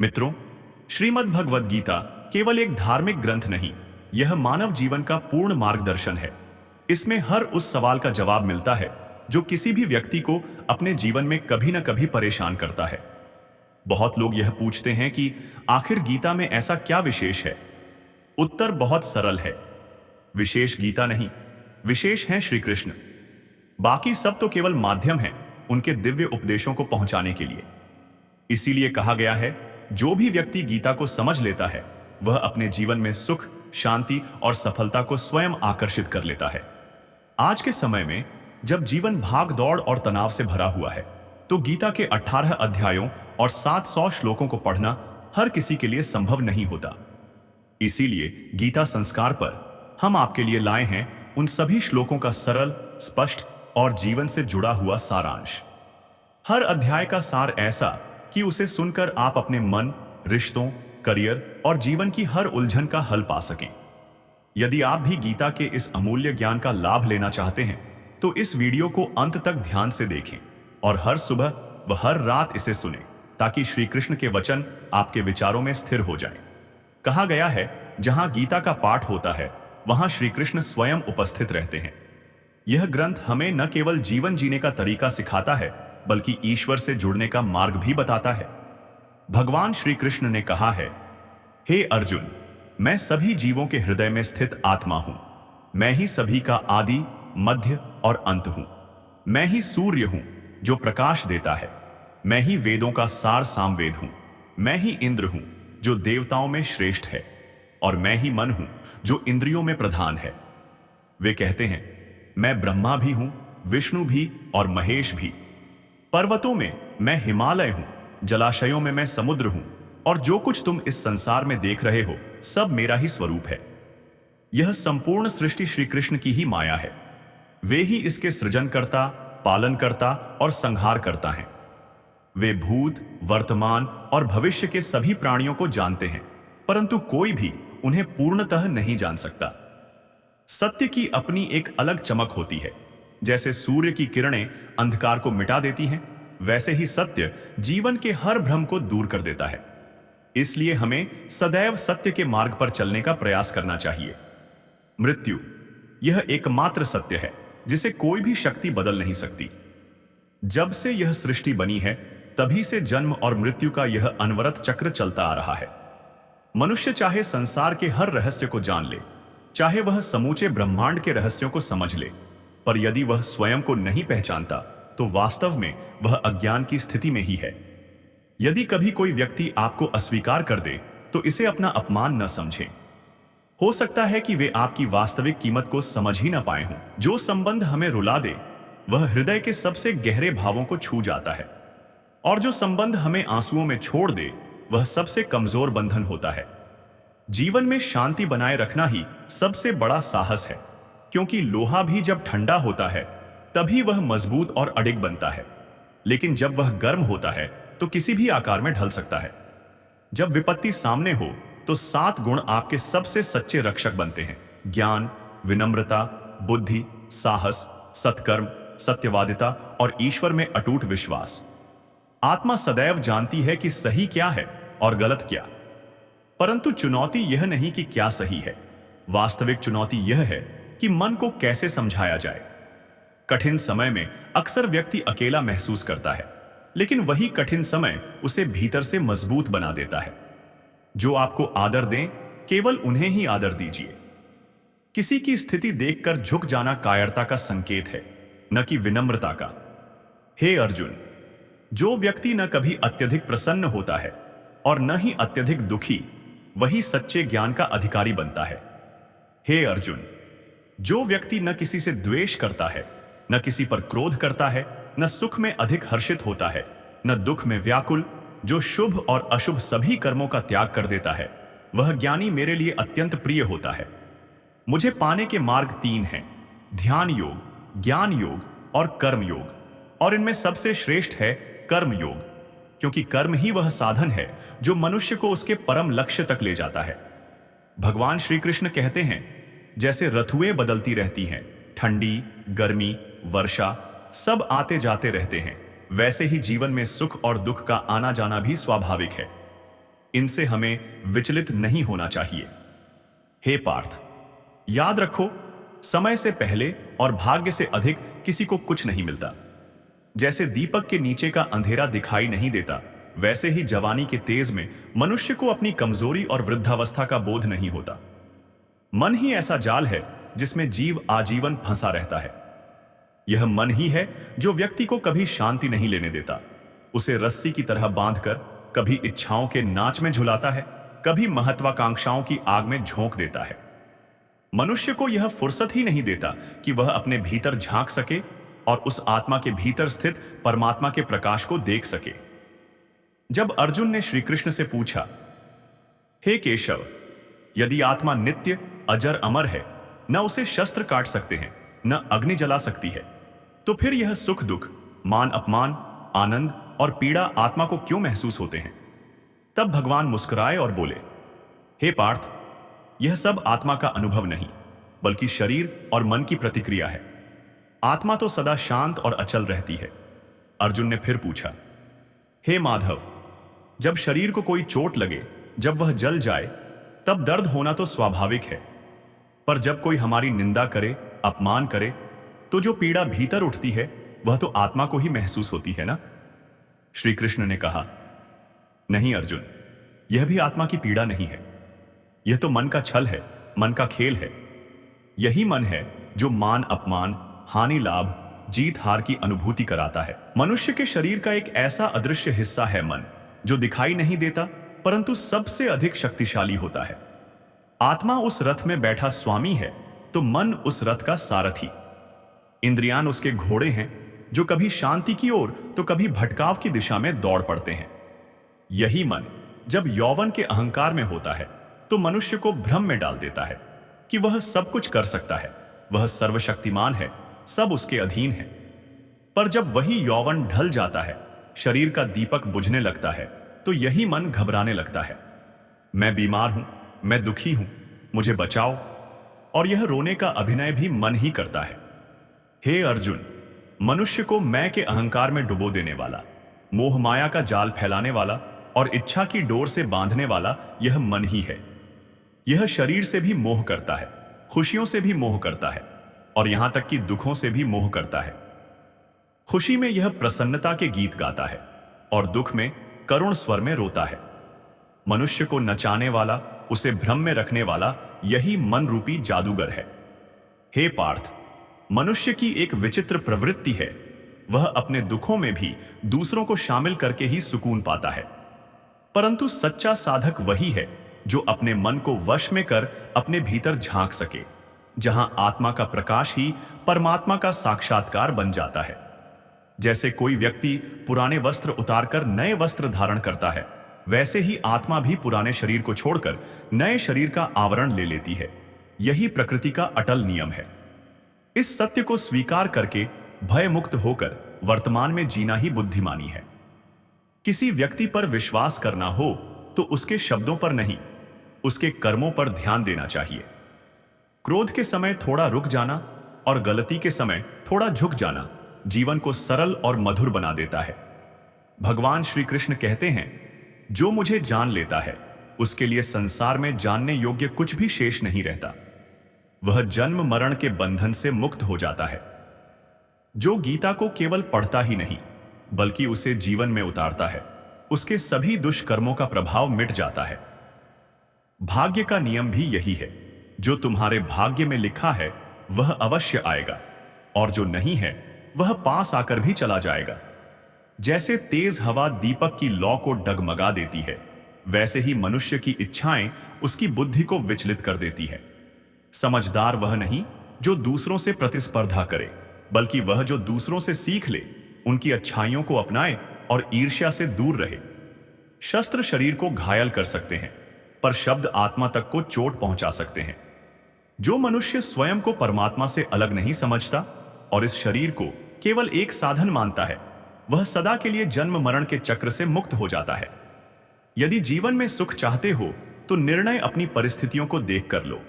मित्रों, श्रीमद् भगवद गीता केवल एक धार्मिक ग्रंथ नहीं, यह मानव जीवन का पूर्ण मार्गदर्शन है। इसमें हर उस सवाल का जवाब मिलता है जो किसी भी व्यक्ति को अपने जीवन में कभी न कभी परेशान करता है। बहुत लोग यह पूछते हैं कि आखिर गीता में ऐसा क्या विशेष है। उत्तर बहुत सरल है, विशेष गीता नहीं, विशेष हैं श्री कृष्ण। बाकी सब तो केवल माध्यम है उनके दिव्य उपदेशों को पहुंचाने के लिए। इसीलिए कहा गया है, जो भी व्यक्ति गीता को समझ लेता है वह अपने जीवन में सुख, शांति और सफलता को स्वयं आकर्षित कर लेता है। आज के समय में जब जीवन भाग दौड़ और तनाव से भरा हुआ है, तो गीता के 18 अध्यायों और 700 श्लोकों को पढ़ना हर किसी के लिए संभव नहीं होता। इसीलिए गीता संस्कार पर हम आपके लिए लाए हैं उन सभी श्लोकों का सरल, स्पष्ट और जीवन से जुड़ा हुआ सारांश। हर अध्याय का सार ऐसा कि उसे सुनकर आप अपने मन, रिश्तों, करियर और जीवन की हर उलझन का हल पा सकें। यदि आप भी गीता के इस अमूल्य ज्ञान का लाभ लेना चाहते हैं, तो इस वीडियो को अंत तक ध्यान से देखें और हर सुबह व हर रात इसे सुनें, ताकि श्री कृष्ण के वचन आपके विचारों में स्थिर हो जाएं। कहा गया है, जहां गीता का पाठ होता है, वहां श्री कृष्ण स्वयं उपस्थित रहते हैं। यह ग्रंथ हमें न केवल जीवन जीने का तरीका सिखाता है, बल्कि ईश्वर से जुड़ने का मार्ग भी बताता है। भगवान श्री कृष्ण ने कहा है, हे अर्जुन, मैं सभी जीवों के हृदय में स्थित आत्मा हूं। मैं ही सभी का आदि, मध्य और अंत हूं। मैं ही सूर्य हूं जो प्रकाश देता है। मैं ही वेदों का सार सामवेद हूं। मैं ही इंद्र हूं जो देवताओं में श्रेष्ठ है, और मैं ही मन हूं जो इंद्रियों में प्रधान है। वे कहते हैं, मैं ब्रह्मा भी हूं, विष्णु भी और महेश भी। पर्वतों में मैं हिमालय हूं, जलाशयों में मैं समुद्र हूं, और जो कुछ तुम इस संसार में देख रहे हो सब मेरा ही स्वरूप है। यह संपूर्ण सृष्टि श्री कृष्ण की ही माया है। वे ही इसके सृजनकर्ता, पालनकर्ता और संहारकर्ता हैं। वे भूत, वर्तमान और भविष्य के सभी प्राणियों को जानते हैं, परंतु कोई भी उन्हें पूर्णतः नहीं जान सकता। सत्य की अपनी एक अलग चमक होती है। जैसे सूर्य की किरणें अंधकार को मिटा देती हैं, वैसे ही सत्य जीवन के हर भ्रम को दूर कर देता है। इसलिए हमें सदैव सत्य के मार्ग पर चलने का प्रयास करना चाहिए। मृत्यु, यह एकमात्र सत्य है जिसे कोई भी शक्ति बदल नहीं सकती। जब से यह सृष्टि बनी है, तभी से जन्म और मृत्यु का यह अनवरत चक्र चलता आ रहा है। मनुष्य चाहे संसार के हर रहस्य को जान ले, चाहे वह समूचे ब्रह्मांड के रहस्यों को समझ ले, पर यदि वह स्वयं को नहीं पहचानता, तो वास्तव में वह अज्ञान की स्थिति में ही है। यदि कभी कोई व्यक्ति आपको अस्वीकार कर दे, तो इसे अपना अपमान न समझें। हो सकता है कि वे आपकी वास्तविक कीमत को समझ ही न पाए हों। जो संबंध हमें रुला दे, वह हृदय के सबसे गहरे भावों को छू जाता है, और जो संबंध हमें आंसुओं में छोड़ दे, वह सबसे कमजोर बंधन होता है। जीवन में शांति बनाए रखना ही सबसे बड़ा साहस है, क्योंकि लोहा भी जब ठंडा होता है तभी वह मजबूत और अडिग बनता है, लेकिन जब वह गर्म होता है तो किसी भी आकार में ढल सकता है। जब विपत्ति सामने हो तो 7 गुण आपके सबसे सच्चे रक्षक बनते हैं: ज्ञान, विनम्रता, बुद्धि, साहस, सत्कर्म, सत्यवादिता और ईश्वर में अटूट विश्वास। आत्मा सदैव जानती है कि सही क्या है और गलत क्या, परंतु चुनौती यह नहीं कि क्या सही है। वास्तविक चुनौती यह है कि मन को कैसे समझाया जाए। कठिन समय में अक्सर व्यक्ति अकेला महसूस करता है, लेकिन वही कठिन समय उसे भीतर से मजबूत बना देता है। जो आपको आदर दें, केवल उन्हें ही आदर दीजिए। किसी की स्थिति देखकर झुक जाना कायरता का संकेत है, न कि विनम्रता का। हे अर्जुन, जो व्यक्ति न कभी अत्यधिक प्रसन्न होता है और न ही अत्यधिक दुखी, वही सच्चे ज्ञान का अधिकारी बनता है। हे अर्जुन, जो व्यक्ति न किसी से द्वेष करता है, न किसी पर क्रोध करता है, न सुख में अधिक हर्षित होता है, न दुख में व्याकुल, जो शुभ और अशुभ सभी कर्मों का त्याग कर देता है, वह ज्ञानी मेरे लिए अत्यंत प्रिय होता है। मुझे पाने के मार्ग 3 हैं: ध्यान योग, ज्ञान योग और कर्म योग, और इनमें सबसे श्रेष्ठ है कर्म योग, क्योंकि कर्म ही वह साधन है जो मनुष्य को उसके परम लक्ष्य तक ले जाता है। भगवान श्री कृष्ण कहते हैं, जैसे ऋतुएं बदलती रहती हैं, ठंडी, गर्मी, वर्षा सब आते जाते रहते हैं, वैसे ही जीवन में सुख और दुख का आना जाना भी स्वाभाविक है। इनसे हमें विचलित नहीं होना चाहिए। हे पार्थ, याद रखो, समय से पहले और भाग्य से अधिक किसी को कुछ नहीं मिलता। जैसे दीपक के नीचे का अंधेरा दिखाई नहीं देता, वैसे ही जवानी के तेज में मनुष्य को अपनी कमजोरी और वृद्धावस्था का बोध नहीं होता। मन ही ऐसा जाल है जिसमें जीव आजीवन फंसा रहता है। यह मन ही है जो व्यक्ति को कभी शांति नहीं लेने देता, उसे रस्सी की तरह बांधकर कभी इच्छाओं के नाच में झुलाता है, कभी महत्वाकांक्षाओं की आग में झोंक देता है। मनुष्य को यह फुर्सत ही नहीं देता कि वह अपने भीतर झांक सके और उस आत्मा के भीतर स्थित परमात्मा के प्रकाश को देख सके। जब अर्जुन ने श्री कृष्ण से पूछा, हे केशव, यदि आत्मा नित्य अजर अमर है, न उसे शस्त्र काट सकते हैं, न अग्नि जला सकती है, तो फिर यह सुख दुख, मान अपमान, आनंद और पीड़ा आत्मा को क्यों महसूस होते हैं? तब भगवान मुस्कुराए और बोले, हे पार्थ, यह सब आत्मा का अनुभव नहीं, बल्कि शरीर और मन की प्रतिक्रिया है। आत्मा तो सदा शांत और अचल रहती है। अर्जुन ने फिर पूछा, हे माधव, जब शरीर को कोई चोट लगे, जब वह जल जाए, तब दर्द होना तो स्वाभाविक है, पर जब कोई हमारी निंदा करे, अपमान करे, तो जो पीड़ा भीतर उठती है वह तो आत्मा को ही महसूस होती है ना? श्री कृष्ण ने कहा, नहीं अर्जुन, यह भी आत्मा की पीड़ा नहीं है। यह तो मन का छल है, मन का खेल है। यही मन है जो मान अपमान, हानि लाभ, जीत हार की अनुभूति कराता है। मनुष्य के शरीर का एक ऐसा अदृश्य हिस्सा है मन, जो दिखाई नहीं देता परंतु सबसे अधिक शक्तिशाली होता है। आत्मा उस रथ में बैठा स्वामी है, तो मन उस रथ का सारथी। इंद्रियान उसके घोड़े हैं, जो कभी शांति की ओर तो कभी भटकाव की दिशा में दौड़ पड़ते हैं। यही मन जब यौवन के अहंकार में होता है, तो मनुष्य को भ्रम में डाल देता है कि वह सब कुछ कर सकता है, वह सर्वशक्तिमान है, सब उसके अधीन है। पर जब वही यौवन ढल जाता है, शरीर का दीपक बुझने लगता है, तो यही मन घबराने लगता है। मैं बीमार हूं, मैं दुखी हूं, मुझे बचाओ। और यह रोने का अभिनय भी मन ही करता है। हे अर्जुन, मनुष्य को मैं के अहंकार में डुबो देने वाला, मोह माया का जाल फैलाने वाला और इच्छा की डोर से बांधने वाला यह मन ही है। यह शरीर से भी मोह करता है, खुशियों से भी मोह करता है, और यहां तक कि दुखों से भी मोह करता है। खुशी में यह प्रसन्नता के गीत गाता है और दुख में करुण स्वर में रोता है। मनुष्य को नचाने वाला, उसे भ्रम में रखने वाला यही मन रूपी जादूगर है। हे पार्थ, मनुष्य की एक विचित्र प्रवृत्ति है, वह अपने दुखों में भी दूसरों को शामिल करके ही सुकून पाता है। परंतु सच्चा साधक वही है जो अपने मन को वश में कर अपने भीतर झांक सके, जहां आत्मा का प्रकाश ही परमात्मा का साक्षात्कार बन जाता है। जैसे कोई व्यक्ति पुराने वस्त्र उतारकर नए वस्त्र धारण करता है, वैसे ही आत्मा भी पुराने शरीर को छोड़कर नए शरीर का आवरण ले लेती है। यही प्रकृति का अटल नियम है। इस सत्य को स्वीकार करके भय मुक्त होकर वर्तमान में जीना ही बुद्धिमानी है। किसी व्यक्ति पर विश्वास करना हो तो उसके शब्दों पर नहीं, उसके कर्मों पर ध्यान देना चाहिए। क्रोध के समय थोड़ा रुक जाना और गलती के समय थोड़ा झुक जाना जीवन को सरल और मधुर बना देता है। भगवान श्री कृष्ण कहते हैं, जो मुझे जान लेता है उसके लिए संसार में जानने योग्य कुछ भी शेष नहीं रहता। वह जन्म मरण के बंधन से मुक्त हो जाता है। जो गीता को केवल पढ़ता ही नहीं बल्कि उसे जीवन में उतारता है, उसके सभी दुष्कर्मों का प्रभाव मिट जाता है। भाग्य का नियम भी यही है, जो तुम्हारे भाग्य में लिखा है वह अवश्य आएगा, और जो नहीं है वह पास आकर भी चला जाएगा। जैसे तेज हवा दीपक की लौ को डगमगा देती है, वैसे ही मनुष्य की इच्छाएं उसकी बुद्धि को विचलित कर देती है। समझदार वह नहीं जो दूसरों से प्रतिस्पर्धा करे, बल्कि वह जो दूसरों से सीख ले, उनकी अच्छाइयों को अपनाए और ईर्ष्या से दूर रहे। शस्त्र शरीर को घायल कर सकते हैं, पर शब्द आत्मा तक को चोट पहुंचा सकते हैं। जो मनुष्य स्वयं को परमात्मा से अलग नहीं समझता और इस शरीर को केवल एक साधन मानता है, वह सदा के लिए जन्म मरण के चक्र से मुक्त हो जाता है। यदि जीवन में सुख चाहते हो तो निर्णय अपनी परिस्थितियों को देखकर लो,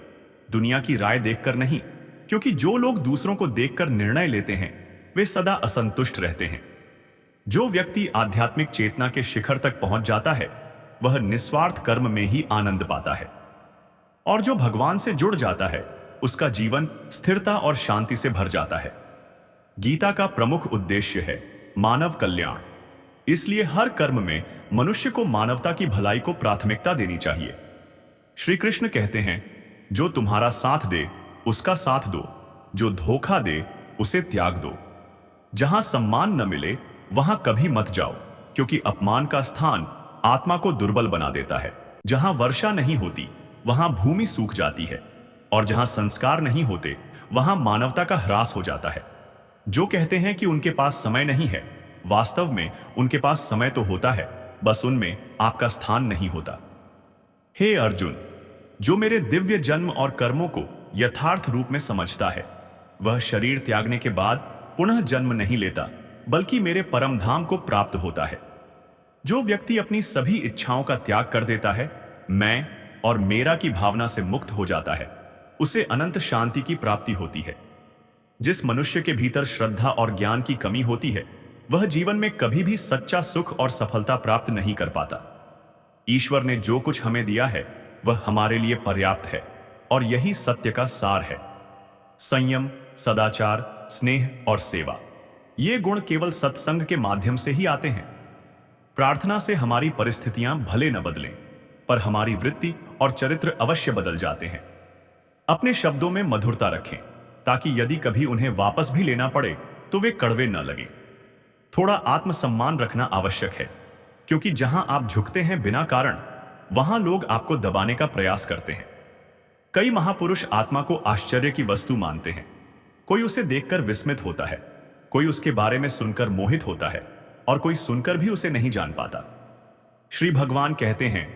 दुनिया की राय देखकर नहीं, क्योंकि जो लोग दूसरों को देखकर निर्णय लेते हैं वे सदा असंतुष्ट रहते हैं। जो व्यक्ति आध्यात्मिक चेतना के शिखर तक पहुंच जाता है वह निस्वार्थ कर्म में ही आनंद पाता है। और जो भगवान से जुड़ जाता है उसका जीवन स्थिरता और शांति से भर जाता है। गीता का प्रमुख उद्देश्य है मानव कल्याण। इसलिए हर कर्म में मनुष्य को मानवता की भलाई को प्राथमिकता देनी चाहिए। श्री कृष्ण कहते हैं, जो तुम्हारा साथ दे उसका साथ दो, जो धोखा दे उसे त्याग दो। जहां सम्मान न मिले वहां कभी मत जाओ, क्योंकि अपमान का स्थान आत्मा को दुर्बल बना देता है। जहां वर्षा नहीं होती वहां भूमि सूख जाती है, और जहां संस्कार नहीं होते वहां मानवता का ह्रास हो जाता है। जो कहते हैं कि उनके पास समय नहीं है, वास्तव में उनके पास समय तो होता है, बस उनमें आपका स्थान नहीं होता। हे अर्जुन, जो मेरे दिव्य जन्म और कर्मों को यथार्थ रूप में समझता है वह शरीर त्यागने के बाद पुनः जन्म नहीं लेता, बल्कि मेरे परम धाम को प्राप्त होता है। जो व्यक्ति अपनी सभी इच्छाओं का त्याग कर देता है, मैं और मेरा की भावना से मुक्त हो जाता है, उसे अनंत शांति की प्राप्ति होती है। जिस मनुष्य के भीतर श्रद्धा और ज्ञान की कमी होती है वह जीवन में कभी भी सच्चा सुख और सफलता प्राप्त नहीं कर पाता। ईश्वर ने जो कुछ हमें दिया है वह हमारे लिए पर्याप्त है, और यही सत्य का सार है। संयम, सदाचार, स्नेह और सेवा, ये गुण केवल सत्संग के माध्यम से ही आते हैं। प्रार्थना से हमारी परिस्थितियां भले न बदलें, पर हमारी वृत्ति और चरित्र अवश्य बदल जाते हैं। अपने शब्दों में मधुरता रखें, ताकि यदि कभी उन्हें वापस भी लेना पड़े तो वे कड़वे न लगें। थोड़ा आत्मसम्मान रखना आवश्यक है, क्योंकि जहां आप झुकते हैं बिना कारण, वहां लोग आपको दबाने का प्रयास करते हैं। कई महापुरुष आत्मा को आश्चर्य की वस्तु मानते हैं। कोई उसे देखकर विस्मित होता है, कोई उसके बारे में सुनकर मोहित होता है, और कोई सुनकर भी उसे नहीं जान पाता। श्री भगवान कहते हैं,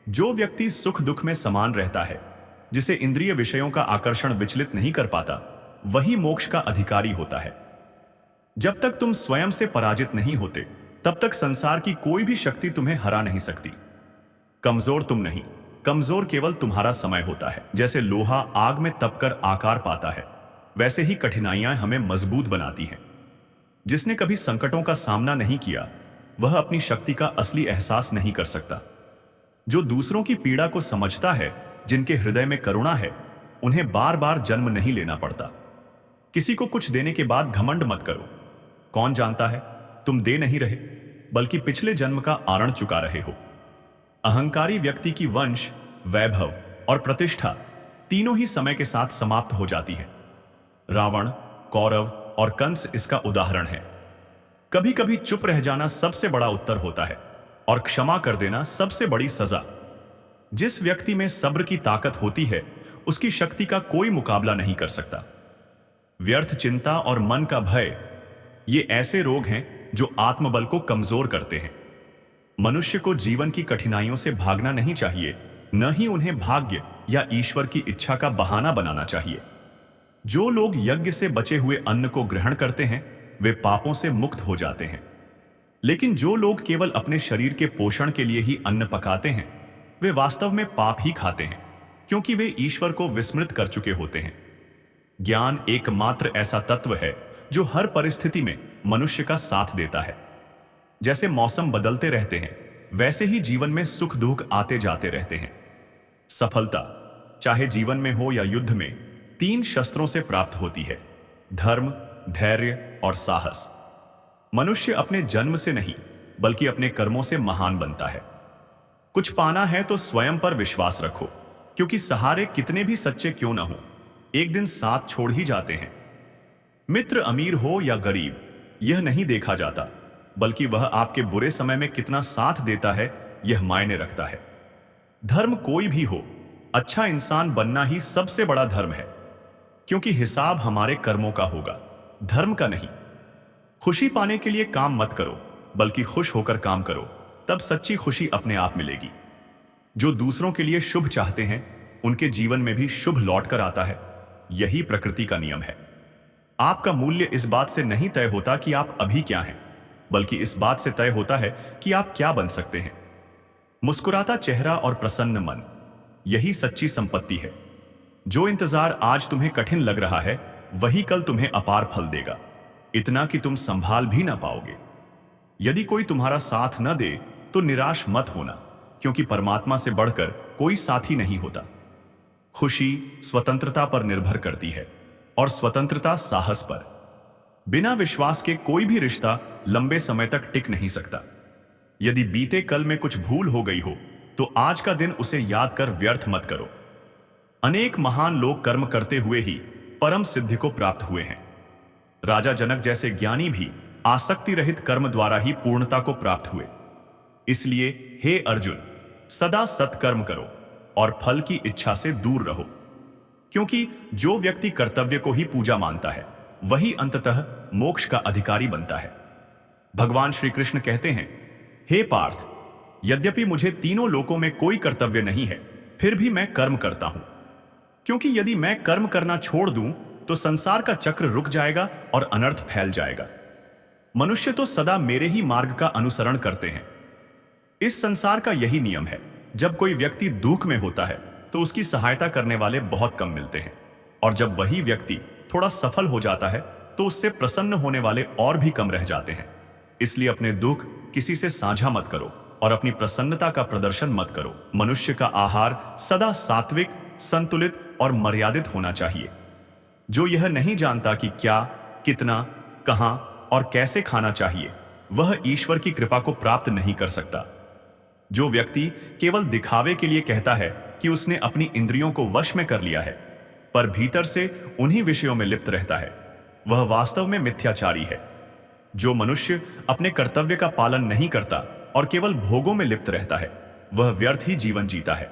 जो व्यक्ति सुख दुख में समान रहता है, जिसे इंद्रिय विषयों का आकर्षण विचलित नहीं कर पाता, वही मोक्ष का अधिकारी होता है। जब तक तुम स्वयं से पराजित नहीं होते तब तक संसार की कोई भी शक्ति तुम्हें हरा नहीं सकती। कमजोर तुम नहीं, कमजोर केवल तुम्हारा समय होता है। जैसे लोहा आग में तपकर आकार पाता है, वैसे ही कठिनाइयां हमें मजबूत बनाती हैं। जिसने कभी संकटों का सामना नहीं किया वह अपनी शक्ति का असली एहसास नहीं कर सकता। जो दूसरों की पीड़ा को समझता है, जिनके हृदय में करुणा है, उन्हें बार बार जन्म नहीं लेना पड़ता। किसी को कुछ देने के बाद घमंड मत करो। कौन जानता है तुम दे नहीं रहे, बल्कि पिछले जन्म का आरण चुका रहे हो। अहंकारी व्यक्ति की वंश, वैभव और प्रतिष्ठा तीनों ही समय के साथ समाप्त हो जाती है। रावण, कौरव और कंस इसका उदाहरण है। कभी कभी चुप रह जाना सबसे बड़ा उत्तर होता है, और क्षमा कर देना सबसे बड़ी सजा। जिस व्यक्ति में सब्र की ताकत होती है उसकी शक्ति का कोई मुकाबला नहीं कर सकता। व्यर्थ चिंता और मन का भय, ये ऐसे रोग हैं जो आत्मबल को कमजोर करते हैं। मनुष्य को जीवन की कठिनाइयों से भागना नहीं चाहिए, न ही उन्हें भाग्य या ईश्वर की इच्छा का बहाना बनाना चाहिए। जो लोग यज्ञ से बचे हुए अन्न को ग्रहण करते हैं वे पापों से मुक्त हो जाते हैं, लेकिन जो लोग केवल अपने शरीर के पोषण के लिए ही अन्न पकाते हैं वे वास्तव में पाप ही खाते हैं, क्योंकि वे ईश्वर को विस्मृत कर चुके होते हैं। ज्ञान एकमात्र ऐसा तत्व है जो हर परिस्थिति में मनुष्य का साथ देता है। जैसे मौसम बदलते रहते हैं, वैसे ही जीवन में सुख दुख आते जाते रहते हैं। सफलता, चाहे जीवन में हो या युद्ध में, 3 शस्त्रों से प्राप्त होती है: धर्म, धैर्य और साहस। मनुष्य अपने जन्म से नहीं, बल्कि अपने कर्मों से महान बनता है। कुछ पाना है तो स्वयं पर विश्वास रखो, क्योंकि सहारे कितने भी सच्चे क्यों न हो, एक दिन साथ छोड़ ही जाते हैं। मित्र अमीर हो या गरीब, यह नहीं देखा जाता, बल्कि वह आपके बुरे समय में कितना साथ देता है यह मायने रखता है। धर्म कोई भी हो, अच्छा इंसान बनना ही सबसे बड़ा धर्म है, क्योंकि हिसाब हमारे कर्मों का होगा, धर्म का नहीं। खुशी पाने के लिए काम मत करो, बल्कि खुश होकर काम करो, तब सच्ची खुशी अपने आप मिलेगी। जो दूसरों के लिए शुभ चाहते हैं उनके जीवन में भी शुभ लौट कर आता है, यही प्रकृति का नियम है। आपका मूल्य इस बात से नहीं तय होता कि आप अभी क्या हैं, बल्कि इस बात से तय होता है कि आप क्या बन सकते हैं। मुस्कुराता चेहरा और प्रसन्न मन, यही सच्ची संपत्ति है। जो इंतजार आज तुम्हें कठिन लग रहा है वही कल तुम्हें अपार फल देगा, इतना कि तुम संभाल भी ना पाओगे। यदि कोई तुम्हारा साथ न दे तो निराश मत होना, क्योंकि परमात्मा से बढ़कर कोई साथी नहीं होता। खुशी स्वतंत्रता पर निर्भर करती है और स्वतंत्रता साहस पर। बिना विश्वास के कोई भी रिश्ता लंबे समय तक टिक नहीं सकता। यदि बीते कल में कुछ भूल हो गई हो तो आज का दिन उसे याद कर व्यर्थ मत करो। अनेक महान लोग कर्म करते हुए ही परम सिद्धि को प्राप्त हुए हैं। राजा जनक जैसे ज्ञानी भी आसक्ति रहित कर्म द्वारा ही पूर्णता को प्राप्त हुए। इसलिए हे अर्जुन, सदा सत्कर्म करो और फल की इच्छा से दूर रहो, क्योंकि जो व्यक्ति कर्तव्य को ही पूजा मानता है वही अंततः मोक्ष का अधिकारी बनता है। भगवान श्री कृष्ण कहते हैं, हे पार्थ, यद्यपि मुझे तीनों लोकों में कोई कर्तव्य नहीं है, फिर भी मैं कर्म करता हूं, क्योंकि यदि मैं कर्म करना छोड़ दूं तो संसार का चक्र रुक जाएगा और अनर्थ फैल जाएगा। मनुष्य तो सदा मेरे ही मार्ग का अनुसरण करते हैं। इस संसार का यही नियम है। जब कोई व्यक्ति दुख में होता है तो उसकी सहायता करने वाले बहुत कम मिलते हैं, और जब वही व्यक्ति थोड़ा सफल हो जाता है तो उससे प्रसन्न होने वाले और भी कम रह जाते हैं। इसलिए अपने दुख किसी से साझा मत करो और अपनी प्रसन्नता का प्रदर्शन मत करो। मनुष्य का आहार सदा सात्विक, संतुलित और मर्यादित होना चाहिए। जो यह नहीं जानता कि क्या, कितना, कहां और कैसे खाना चाहिए, वह ईश्वर की कृपा को प्राप्त नहीं कर सकता। जो व्यक्ति केवल दिखावे के लिए कहता है कि उसने अपनी इंद्रियों को वश में कर लिया है, पर भीतर से उन्हीं विषयों में लिप्त रहता है, वह वास्तव में मिथ्याचारी है। जो मनुष्य अपने कर्तव्य का पालन नहीं करता और केवल भोगों में लिप्त रहता है, वह व्यर्थ ही जीवन जीता है।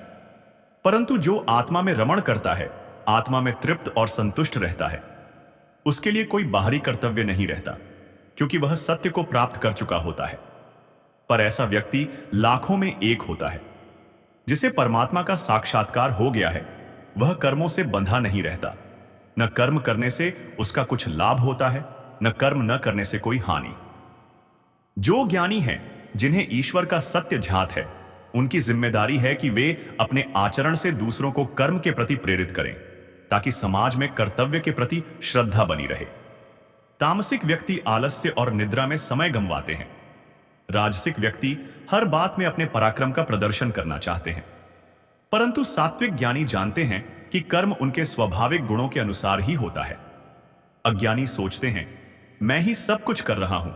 परंतु जो आत्मा में रमण करता है, आत्मा में तृप्त और संतुष्ट रहता है, उसके लिए कोई बाहरी कर्तव्य नहीं रहता, क्योंकि वह सत्य को प्राप्त कर चुका होता है। पर ऐसा व्यक्ति लाखों में एक होता है। जिसे परमात्मा का साक्षात्कार हो गया है, वह कर्मों से बंधा नहीं रहता। न कर्म करने से उसका कुछ लाभ होता है, न कर्म न करने से कोई हानि। जो ज्ञानी हैं, जिन्हें ईश्वर का सत्य झात है, उनकी जिम्मेदारी है कि वे अपने आचरण से दूसरों को कर्म के प्रति प्रेरित करें, ताकि समाज में कर्तव्य के प्रति श्रद्धा बनी रहे। तामसिक व्यक्ति आलस्य और निद्रा में समय गंवाते हैं। राजसिक व्यक्ति हर बात में अपने पराक्रम का प्रदर्शन करना चाहते हैं। परंतु सात्विक ज्ञानी जानते हैं कि कर्म उनके स्वाभाविक गुणों के अनुसार ही होता है। अज्ञानी सोचते हैं, मैं ही सब कुछ कर रहा हूं।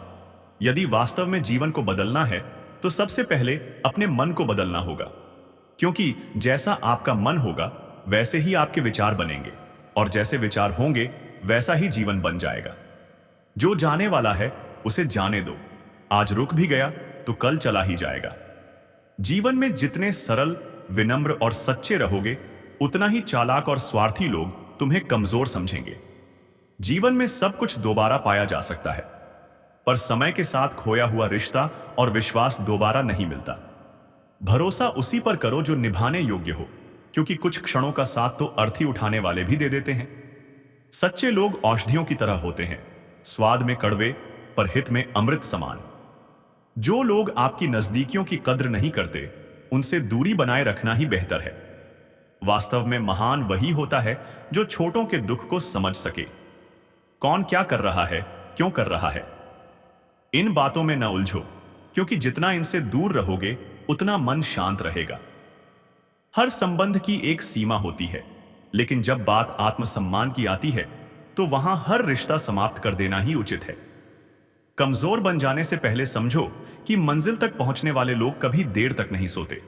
यदि वास्तव में जीवन को बदलना है तो सबसे पहले अपने मन को बदलना होगा, क्योंकि जैसा आपका मन होगा वैसे ही आपके विचार बनेंगे, और जैसे विचार होंगे वैसा ही जीवन बन जाएगा। जो जाने वाला है उसे जाने दो। आज रुक भी गया तो कल चला ही जाएगा। जीवन में जितने सरल, विनम्र और सच्चे रहोगे, उतना ही चालाक और स्वार्थी लोग तुम्हें कमजोर समझेंगे। जीवन में सब कुछ दोबारा पाया जा सकता है, पर समय के साथ खोया हुआ रिश्ता और विश्वास दोबारा नहीं मिलता। भरोसा उसी पर करो जो निभाने योग्य हो, क्योंकि कुछ क्षणों का साथ तो अर्थी उठाने वाले भी दे देते हैं। सच्चे लोग औषधियों की तरह होते हैं, स्वाद में कड़वे पर हित में अमृत समान। जो लोग आपकी नजदीकियों की कद्र नहीं करते, उनसे दूरी बनाए रखना ही बेहतर है। वास्तव में महान वही होता है जो छोटों के दुख को समझ सके। कौन क्या कर रहा है, क्यों कर रहा है, इन बातों में न उलझो, क्योंकि जितना इनसे दूर रहोगे उतना मन शांत रहेगा। हर संबंध की एक सीमा होती है, लेकिन जब बात आत्मसम्मान की आती है तो वहां हर रिश्ता समाप्त कर देना ही उचित है। कमजोर बन जाने से पहले समझो कि मंजिल तक पहुंचने वाले लोग कभी देर तक नहीं सोते।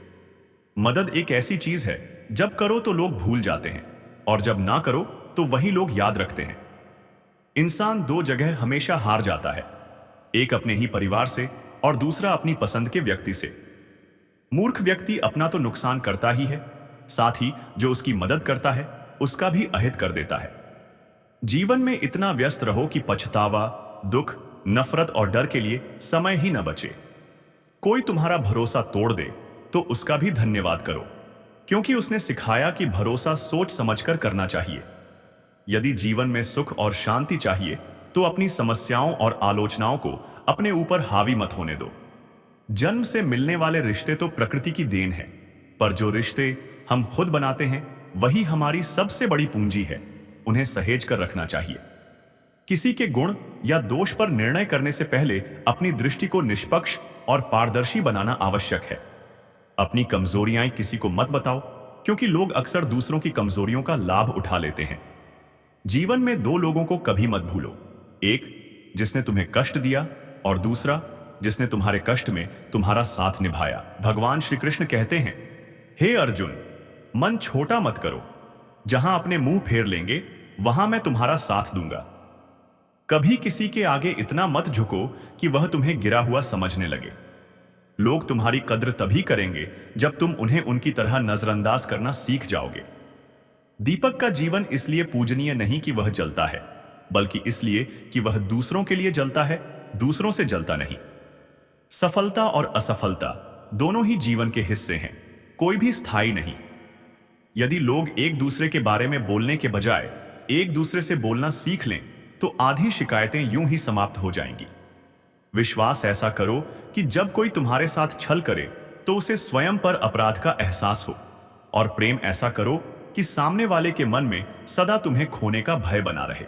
मदद एक ऐसी चीज है, जब करो तो लोग भूल जाते हैं, और जब ना करो तो वही लोग याद रखते हैं। इंसान दो जगह हमेशा हार जाता है, एक अपने ही परिवार से और दूसरा अपनी पसंद के व्यक्ति से। मूर्ख व्यक्ति अपना तो नुकसान करता ही है, साथ ही जो उसकी मदद करता है उसका भी अहित कर देता है। जीवन में इतना व्यस्त रहो कि पछतावा, दुख, नफरत और डर के लिए समय ही न बचे। कोई तुम्हारा भरोसा तोड़ दे तो उसका भी धन्यवाद करो, क्योंकि उसने सिखाया कि भरोसा सोच समझकर करना चाहिए। यदि जीवन में सुख और शांति चाहिए तो अपनी समस्याओं और आलोचनाओं को अपने ऊपर हावी मत होने दो। जन्म से मिलने वाले रिश्ते तो प्रकृति की देन है, पर जो रिश्ते हम खुद बनाते हैं वही हमारी सबसे बड़ी पूंजी है। उन्हें सहेज कर रखना चाहिए। किसी के गुण या दोष पर निर्णय करने से पहले अपनी दृष्टि को निष्पक्ष और पारदर्शी बनाना आवश्यक है। अपनी कमजोरियां किसी को मत बताओ, क्योंकि लोग अक्सर दूसरों की कमजोरियों का लाभ उठा लेते हैं। जीवन में दो लोगों को कभी मत भूलो, एक जिसने तुम्हें कष्ट दिया और दूसरा जिसने तुम्हारे कष्ट में तुम्हारा साथ निभाया। भगवान श्री कृष्ण कहते हैं, हे अर्जुन, मन छोटा मत करो, जहां अपने मुंह फेर लेंगे वहां मैं तुम्हारा साथ दूंगा। कभी किसी के आगे इतना मत झुको कि वह तुम्हें गिरा हुआ समझने लगे। लोग तुम्हारी कद्र तभी करेंगे जब तुम उन्हें उनकी तरह नजरअंदाज करना सीख जाओगे। दीपक का जीवन इसलिए पूजनीय नहीं कि वह जलता है, बल्कि इसलिए कि वह दूसरों के लिए जलता है, दूसरों से जलता नहीं। सफलता और असफलता दोनों ही जीवन के हिस्से हैं, कोई भी स्थायी नहीं। यदि लोग एक दूसरे के बारे में बोलने के बजाय एक दूसरे से बोलना सीख लें तो आधी शिकायतें यूं ही समाप्त हो जाएंगी। विश्वास ऐसा करो कि जब कोई तुम्हारे साथ छल करे तो उसे स्वयं पर अपराध का एहसास हो, और प्रेम ऐसा करो कि सामने वाले के मन में सदा तुम्हें खोने का भय बना रहे।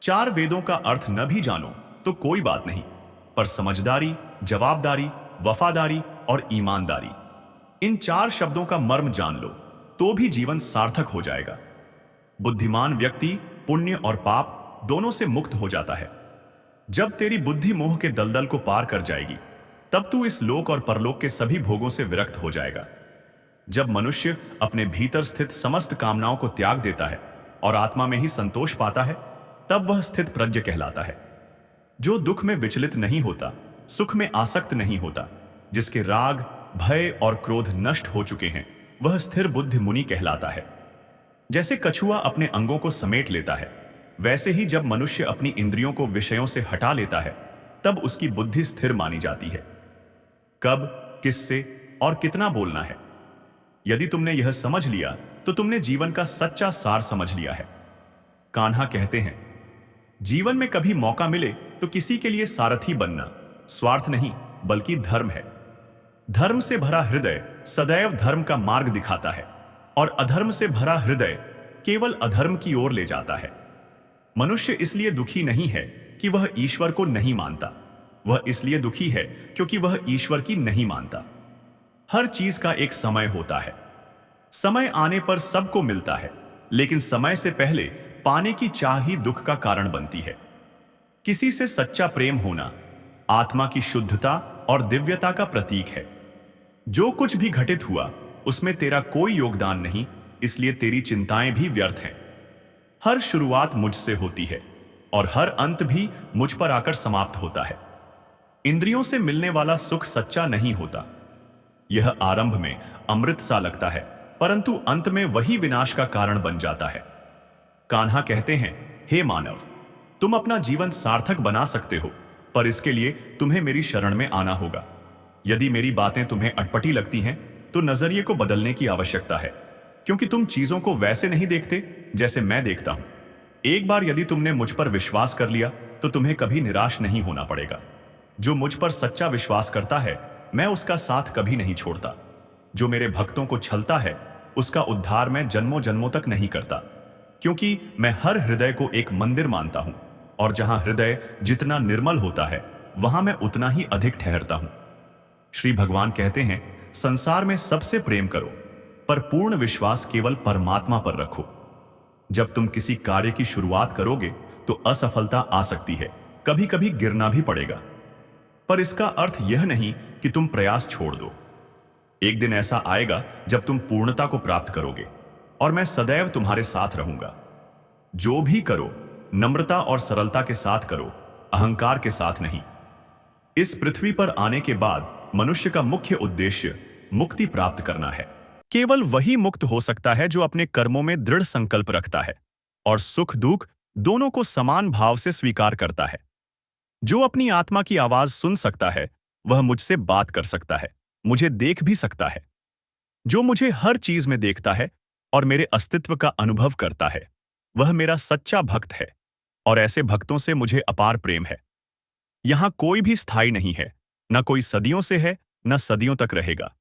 चार वेदों का अर्थ न भी जानो तो कोई बात नहीं, पर समझदारी, जवाबदारी, वफादारी और ईमानदारी, इन चार शब्दों का मर्म जान लो तो भी जीवन सार्थक हो जाएगा। बुद्धिमान व्यक्ति पुण्य और पाप दोनों से मुक्त हो जाता है। जब तेरी बुद्धि मोह के दलदल को पार कर जाएगी, तब तू इस लोक और परलोक के सभी भोगों से विरक्त हो जाएगा। जब मनुष्य अपने भीतर स्थित समस्त कामनाओं को त्याग देता है और आत्मा में ही संतोष पाता है, तब वह स्थित प्रज्ञ कहलाता है। जो दुख में विचलित नहीं होता, सुख में आसक्त नहीं होता, जिसके राग, भय और क्रोध नष्ट हो चुके हैं, वह स्थिर बुद्धि मुनि कहलाता है। जैसे कछुआ अपने अंगों को समेट लेता है, वैसे ही जब मनुष्य अपनी इंद्रियों को विषयों से हटा लेता है, तब उसकी बुद्धि स्थिर मानी जाती है। कब, किससे और कितना बोलना है, यदि तुमने यह समझ लिया तो तुमने जीवन का सच्चा सार समझ लिया है। कान्हा कहते हैं, जीवन में कभी मौका मिले तो किसी के लिए सारथी बनना स्वार्थ नहीं बल्कि धर्म है। धर्म से भरा हृदय सदैव धर्म का मार्ग दिखाता है, और अधर्म से भरा हृदय केवल अधर्म की ओर ले जाता है। मनुष्य इसलिए दुखी नहीं है कि वह ईश्वर को नहीं मानता, वह इसलिए दुखी है क्योंकि वह ईश्वर की नहीं मानता। हर चीज का एक समय होता है, समय आने पर सबको मिलता है, लेकिन समय से पहले पाने की चाह ही दुख का कारण बनती है। किसी से सच्चा प्रेम होना आत्मा की शुद्धता और दिव्यता का प्रतीक है। जो कुछ भी घटित हुआ उसमें तेरा कोई योगदान नहीं, इसलिए तेरी चिंताएं भी व्यर्थ हैं। हर शुरुआत मुझसे होती है और हर अंत भी मुझ पर आकर समाप्त होता है। इंद्रियों से मिलने वाला सुख सच्चा नहीं होता। यह आरंभ में अमृत सा लगता है, परंतु अंत में वही विनाश का कारण बन जाता है। कान्हा कहते हैं, हे मानव, तुम अपना जीवन सार्थक बना सकते हो, पर इसके लिए तुम्हें मेरी शरण में आना होगा। यदि मेरी बातें तुम्हें अटपटी लगती हैं तो नजरिए को बदलने की आवश्यकता है, क्योंकि तुम चीजों को वैसे नहीं देखते जैसे मैं देखता हूं। एक बार यदि तुमने मुझ पर विश्वास कर लिया तो तुम्हें कभी निराश नहीं होना पड़ेगा। जो मुझ पर सच्चा विश्वास करता है, मैं उसका साथ कभी नहीं छोड़ता। जो मेरे भक्तों को छलता है, उसका उद्धार मैं जन्मों जन्मों तक नहीं करता, क्योंकि मैं हर हृदय को एक मंदिर मानता हूं, और जहां हृदय जितना निर्मल होता है वहां मैं उतना ही अधिक ठहरता हूं। श्री भगवान कहते हैं, संसार में सबसे प्रेम करो, पर पूर्ण विश्वास केवल परमात्मा पर रखो। जब तुम किसी कार्य की शुरुआत करोगे तो असफलता आ सकती है, कभी कभी गिरना भी पड़ेगा, पर इसका अर्थ यह नहीं कि तुम प्रयास छोड़ दो। एक दिन ऐसा आएगा जब तुम पूर्णता को प्राप्त करोगे, और मैं सदैव तुम्हारे साथ रहूंगा। जो भी करो नम्रता और सरलता के साथ करो, अहंकार के साथ नहीं। इस पृथ्वी पर आने के बाद मनुष्य का मुख्य उद्देश्य मुक्ति प्राप्त करना है। केवल वही मुक्त हो सकता है जो अपने कर्मों में दृढ़ संकल्प रखता है और सुख दुख दोनों को समान भाव से स्वीकार करता है। जो अपनी आत्मा की आवाज सुन सकता है वह मुझसे बात कर सकता है, मुझे देख भी सकता है। जो मुझे हर चीज में देखता है और मेरे अस्तित्व का अनुभव करता है, वह मेरा सच्चा भक्त है, और ऐसे भक्तों से मुझे अपार प्रेम है। यहां कोई भी स्थायी नहीं है, न कोई सदियों से है न सदियों तक रहेगा।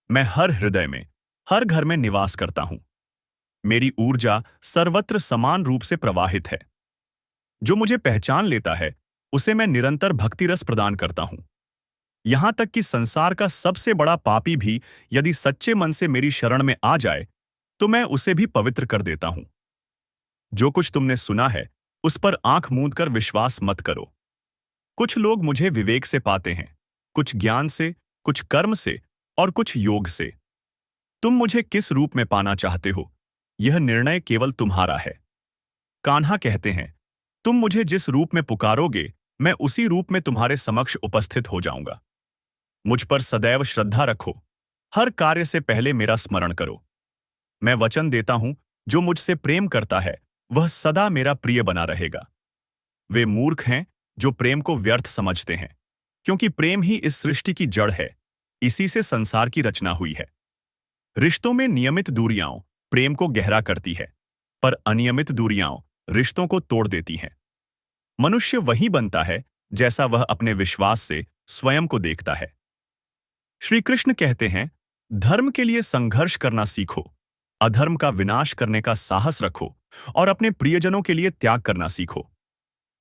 मैं हर हृदय में, हर घर में निवास करता हूं। मेरी ऊर्जा सर्वत्र समान रूप से प्रवाहित है। जो मुझे पहचान लेता है उसे मैं निरंतर भक्ति रस प्रदान करता हूं। यहां तक कि संसार का सबसे बड़ा पापी भी यदि सच्चे मन से मेरी शरण में आ जाए तो मैं उसे भी पवित्र कर देता हूं। जो कुछ तुमने सुना है उस पर आंख मूंद कर विश्वास मत करो। कुछ लोग मुझे विवेक से पाते हैं, कुछ ज्ञान से, कुछ कर्म से और कुछ योग से। तुम मुझे किस रूप में पाना चाहते हो, यह निर्णय केवल तुम्हारा है। कान्हा कहते हैं, तुम मुझे जिस रूप में पुकारोगे मैं उसी रूप में तुम्हारे समक्ष उपस्थित हो जाऊंगा। मुझ पर सदैव श्रद्धा रखो, हर कार्य से पहले मेरा स्मरण करो। मैं वचन देता हूं, जो मुझसे प्रेम करता है वह सदा मेरा प्रिय बना रहेगा। वे मूर्ख हैं जो प्रेम को व्यर्थ समझते हैं, क्योंकि प्रेम ही इस सृष्टि की जड़ है, इसी से संसार की रचना हुई है। रिश्तों में नियमित दूरियां प्रेम को गहरा करती है, पर अनियमित दूरियां रिश्तों को तोड़ देती हैं। मनुष्य वही बनता है जैसा वह अपने विश्वास से स्वयं को देखता है। श्री कृष्ण कहते हैं, धर्म के लिए संघर्ष करना सीखो, अधर्म का विनाश करने का साहस रखो और अपने प्रियजनों के लिए त्याग करना सीखो।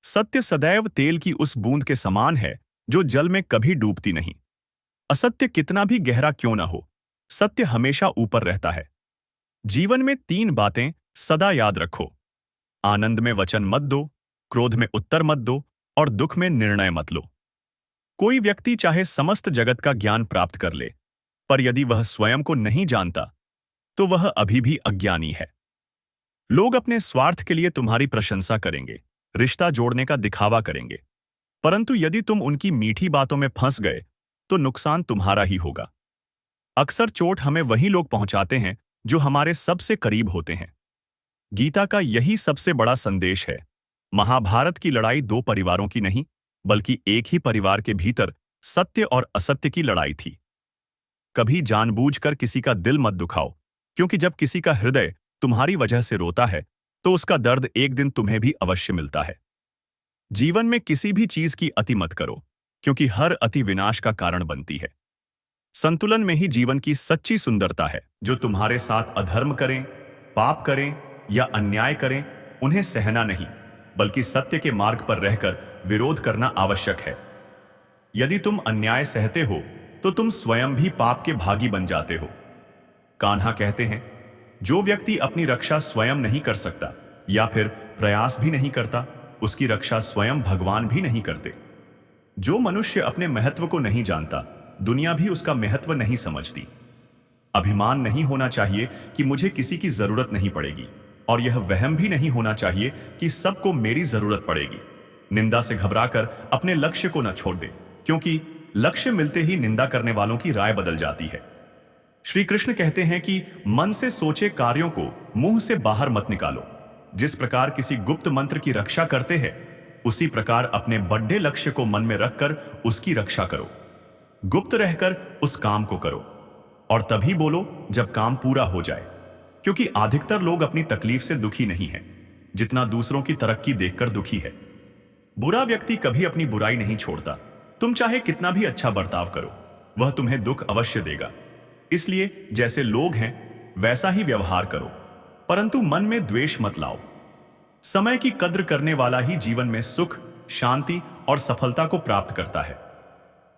सत्य सदैव तेल की उस बूंद के समान है जो जल में कभी डूबती नहीं। असत्य कितना भी गहरा क्यों न हो, सत्य हमेशा ऊपर रहता है। जीवन में 3 बातें सदा याद रखो। आनंद में वचन मत दो, क्रोध में उत्तर मत दो और दुख में निर्णय मत लो। कोई व्यक्ति चाहे समस्त जगत का ज्ञान प्राप्त कर ले, पर यदि वह स्वयं को नहीं जानता तो वह अभी भी अज्ञानी है। लोग अपने स्वार्थ के लिए तुम्हारी प्रशंसा करेंगे, रिश्ता जोड़ने का दिखावा करेंगे, परंतु यदि तुम उनकी मीठी बातों में फंस गए तो नुकसान तुम्हारा ही होगा। अक्सर चोट हमें वही लोग पहुंचाते हैं जो हमारे सबसे करीब होते हैं। गीता का यही सबसे बड़ा संदेश है। महाभारत की लड़ाई 2 परिवारों की नहीं, बल्कि एक ही परिवार के भीतर सत्य और असत्य की लड़ाई थी। कभी जानबूझकर किसी का दिल मत दुखाओ, क्योंकि जब किसी का हृदय तुम्हारी वजह से रोता है तो उसका दर्द एक दिन तुम्हें भी अवश्य मिलता है। जीवन में किसी भी चीज की अति मत करो, क्योंकि हर अति विनाश का कारण बनती है। संतुलन में ही जीवन की सच्ची सुंदरता है। जो तुम्हारे साथ अधर्म करें, पाप करें या अन्याय करें, उन्हें सहना नहीं, बल्कि सत्य के मार्ग पर रहकर विरोध करना आवश्यक है। यदि तुम अन्याय सहते हो तो तुम स्वयं भी पाप के भागी बन जाते हो। कान्हा कहते हैं, जो व्यक्ति अपनी रक्षा स्वयं नहीं कर सकता या फिर प्रयास भी नहीं करता, उसकी रक्षा स्वयं भगवान भी नहीं करते। जो मनुष्य अपने महत्व को नहीं जानता, दुनिया भी उसका महत्व नहीं समझती। अभिमान नहीं होना चाहिए कि मुझे किसी की जरूरत नहीं पड़ेगी, और यह वहम भी नहीं होना चाहिए कि सबको मेरी जरूरत पड़ेगी। निंदा से घबराकर अपने लक्ष्य को न छोड़ दे, क्योंकि लक्ष्य मिलते ही निंदा करने वालों की राय बदल जाती है। श्री कृष्ण कहते हैं कि मन से सोचे कार्यों को मुंह से बाहर मत निकालो। जिस प्रकार किसी गुप्त मंत्र की रक्षा करते हैं, उसी प्रकार अपने बड़े लक्ष्य को मन में रखकर उसकी रक्षा करो। गुप्त रहकर उस काम को करो और तभी बोलो जब काम पूरा हो जाए, क्योंकि अधिकतर लोग अपनी तकलीफ से दुखी नहीं है, जितना दूसरों की तरक्की देखकर दुखी है। बुरा व्यक्ति कभी अपनी बुराई नहीं छोड़ता। तुम चाहे कितना भी अच्छा बर्ताव करो, वह तुम्हें दुख अवश्य देगा। इसलिए जैसे लोग हैं वैसा ही व्यवहार करो, परंतु मन में द्वेष मत लाओ। समय की कद्र करने वाला ही जीवन में सुख, शांति और सफलता को प्राप्त करता है।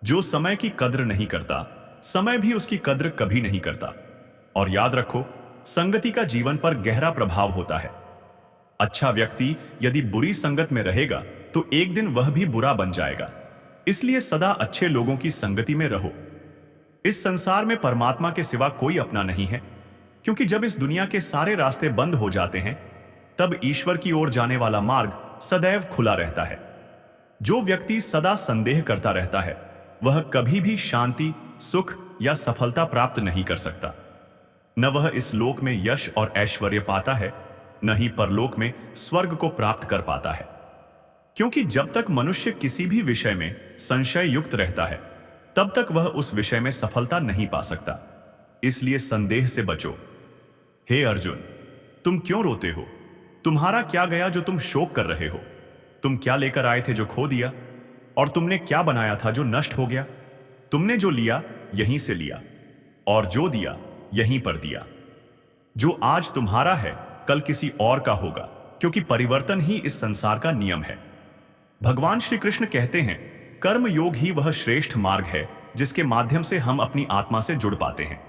जो समय की कद्र नहीं करता, समय भी उसकी कद्र कभी नहीं करता। और याद रखो, संगति का जीवन पर गहरा प्रभाव होता है। अच्छा व्यक्ति यदि बुरी संगत में रहेगा तो एक दिन वह भी बुरा बन जाएगा। इसलिए सदा अच्छे लोगों की संगति में रहो। इस संसार में परमात्मा के सिवा कोई अपना नहीं है, क्योंकि जब इस दुनिया के सारे रास्ते बंद हो जाते हैं तब ईश्वर की ओर जाने वाला मार्ग सदैव खुला रहता है। जो व्यक्ति सदा संदेह करता रहता है वह कभी भी शांति, सुख या सफलता प्राप्त नहीं कर सकता। न वह इस लोक में यश और ऐश्वर्य पाता है, न ही परलोक में स्वर्ग को प्राप्त कर पाता है। क्योंकि जब तक मनुष्य किसी भी विषय में संशय युक्त रहता है तब तक वह उस विषय में सफलता नहीं पा सकता। इसलिए संदेह से बचो। हे अर्जुन, तुम क्यों रोते हो? तुम्हारा क्या गया जो तुम शोक कर रहे हो? तुम क्या लेकर आए थे जो खो दिया, और तुमने क्या बनाया था जो नष्ट हो गया? तुमने जो लिया यहीं से लिया, और जो दिया यहीं पर दिया। जो आज तुम्हारा है कल किसी और का होगा, क्योंकि परिवर्तन ही इस संसार का नियम है। भगवान श्री कृष्ण कहते हैं, कर्म योग ही वह श्रेष्ठ मार्ग है जिसके माध्यम से हम अपनी आत्मा से जुड़ पाते हैं।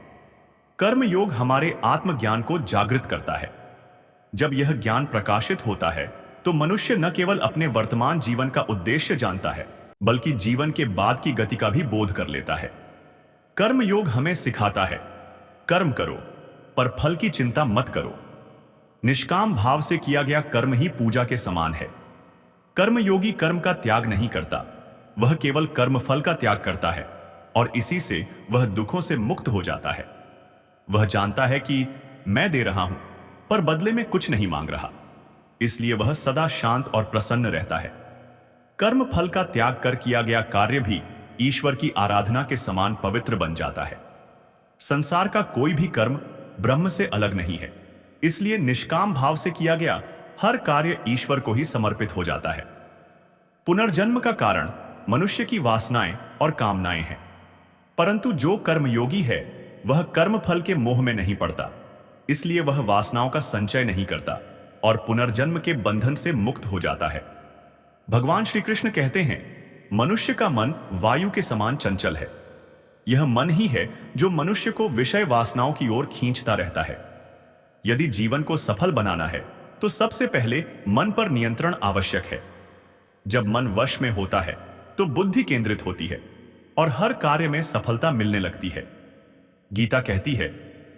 कर्म योग हमारे आत्मज्ञान को जागृत करता है। जब यह ज्ञान प्रकाशित होता है तो मनुष्य न केवल अपने वर्तमान जीवन का उद्देश्य जानता है, बल्कि जीवन के बाद की गति का भी बोध कर लेता है। कर्म योग हमें सिखाता है, कर्म करो पर फल की चिंता मत करो। निष्काम भाव से किया गया कर्म ही पूजा के समान है। कर्मयोगी कर्म का त्याग नहीं करता, वह केवल कर्म फल का त्याग करता है और इसी से वह दुखों से मुक्त हो जाता है। वह जानता है कि मैं दे रहा हूं पर बदले में कुछ नहीं मांग रहा, इसलिए वह सदा शांत और प्रसन्न रहता है। कर्म फल का त्याग कर किया गया कार्य भी ईश्वर की आराधना के समान पवित्र बन जाता है। संसार का कोई भी कर्म ब्रह्म से अलग नहीं है, इसलिए निष्काम भाव से किया गया हर कार्य ईश्वर को ही समर्पित हो जाता है। पुनर्जन्म का कारण मनुष्य की वासनाएं और कामनाएं हैं, परंतु जो कर्मयोगी है वह कर्म फल के मोह में नहीं पड़ता, इसलिए वह वासनाओं का संचय नहीं करता और पुनर्जन्म के बंधन से मुक्त हो जाता है। भगवान श्री कृष्ण कहते हैं, मनुष्य का मन वायु के समान चंचल है। यह मन ही है जो मनुष्य को विषय वासनाओं की ओर खींचता रहता है। यदि जीवन को सफल बनाना है तो सबसे पहले मन पर नियंत्रण आवश्यक है। जब मन वश में होता है तो बुद्धि केंद्रित होती है और हर कार्य में सफलता मिलने लगती है। गीता कहती है,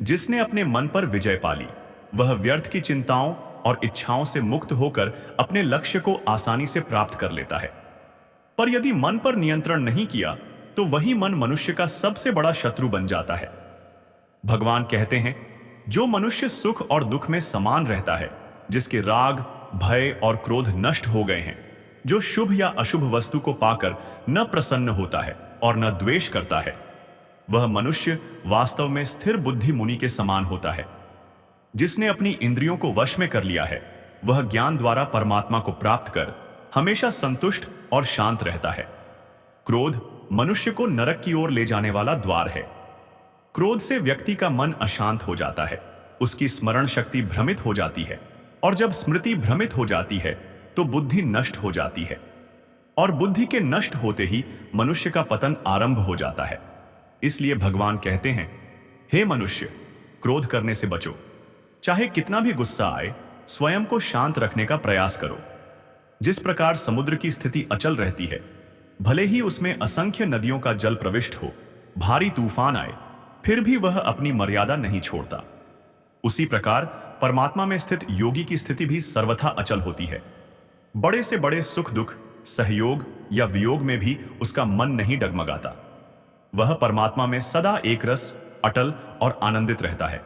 जिसने अपने मन पर विजय पाली वह व्यर्थ की चिंताओं और इच्छाओं से मुक्त होकर अपने लक्ष्य को आसानी से प्राप्त कर लेता है। पर यदि मन पर नियंत्रण नहीं किया तो वही मन मनुष्य का सबसे बड़ा शत्रु बन जाता है। भगवान कहते हैं, जो मनुष्य सुख और दुख में समान रहता है, जिसके राग, भय और क्रोध नष्ट हो गए हैं, जो शुभ या अशुभ वस्तु को पाकर न प्रसन्न होता है और न द्वेष करता है, वह मनुष्य वास्तव में स्थिर बुद्धि मुनि के समान होता है। जिसने अपनी इंद्रियों को वश में कर लिया है वह ज्ञान द्वारा परमात्मा को प्राप्त कर हमेशा संतुष्ट और शांत रहता है। क्रोध मनुष्य को नरक की ओर ले जाने वाला द्वार है। क्रोध से व्यक्ति का मन अशांत हो जाता है, उसकी स्मरण शक्ति भ्रमित हो जाती है और जब स्मृति भ्रमित हो जाती है तो बुद्धि नष्ट हो जाती है और बुद्धि के नष्ट होते ही मनुष्य का पतन आरंभ हो जाता है। इसलिए भगवान कहते हैं, हे मनुष्य, क्रोध करने से बचो। चाहे कितना भी गुस्सा आए, स्वयं को शांत रखने का प्रयास करो। जिस प्रकार समुद्र की स्थिति अचल रहती है, भले ही उसमें असंख्य नदियों का जल प्रविष्ट हो, भारी तूफान आए, फिर भी वह अपनी मर्यादा नहीं छोड़ता। उसी प्रकार परमात्मा में स्थित योगी की स्थिति भी सर्वथा अचल होती है। बड़े से बड़े सुख दुख, सहयोग या वियोग में भी उसका मन नहीं डगमगाता। वह परमात्मा में सदा एक रस, अटल और आनंदित रहता है।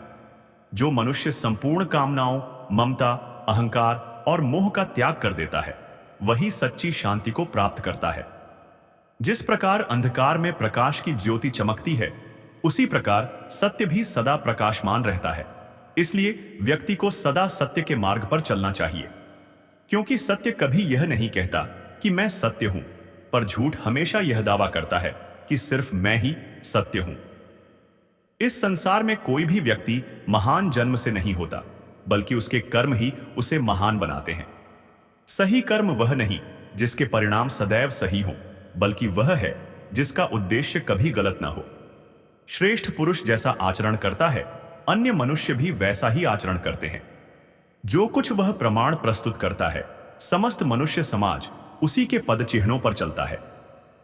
जो मनुष्य संपूर्ण कामनाओं, ममता, अहंकार और मोह का त्याग कर देता है, वही सच्ची शांति को प्राप्त करता है। जिस प्रकार अंधकार में प्रकाश की ज्योति चमकती है, उसी प्रकार सत्य भी सदा प्रकाशमान रहता है। इसलिए व्यक्ति को सदा सत्य के मार्ग पर चलना चाहिए, क्योंकि सत्य कभी यह नहीं कहता कि मैं सत्य हूं, पर झूठ हमेशा यह दावा करता है कि सिर्फ मैं ही सत्य हूं। इस संसार में कोई भी व्यक्ति महान जन्म से नहीं होता, बल्कि उसके कर्म ही उसे महान बनाते हैं। सही कर्म वह नहीं जिसके परिणाम सदैव सही हों, बल्कि वह है जिसका उद्देश्य कभी गलत ना हो। श्रेष्ठ पुरुष जैसा आचरण करता है, अन्य मनुष्य भी वैसा ही आचरण करते हैं। जो कुछ वह प्रमाण प्रस्तुत करता है, समस्त मनुष्य समाज उसी के पद चिन्हों पर चलता है।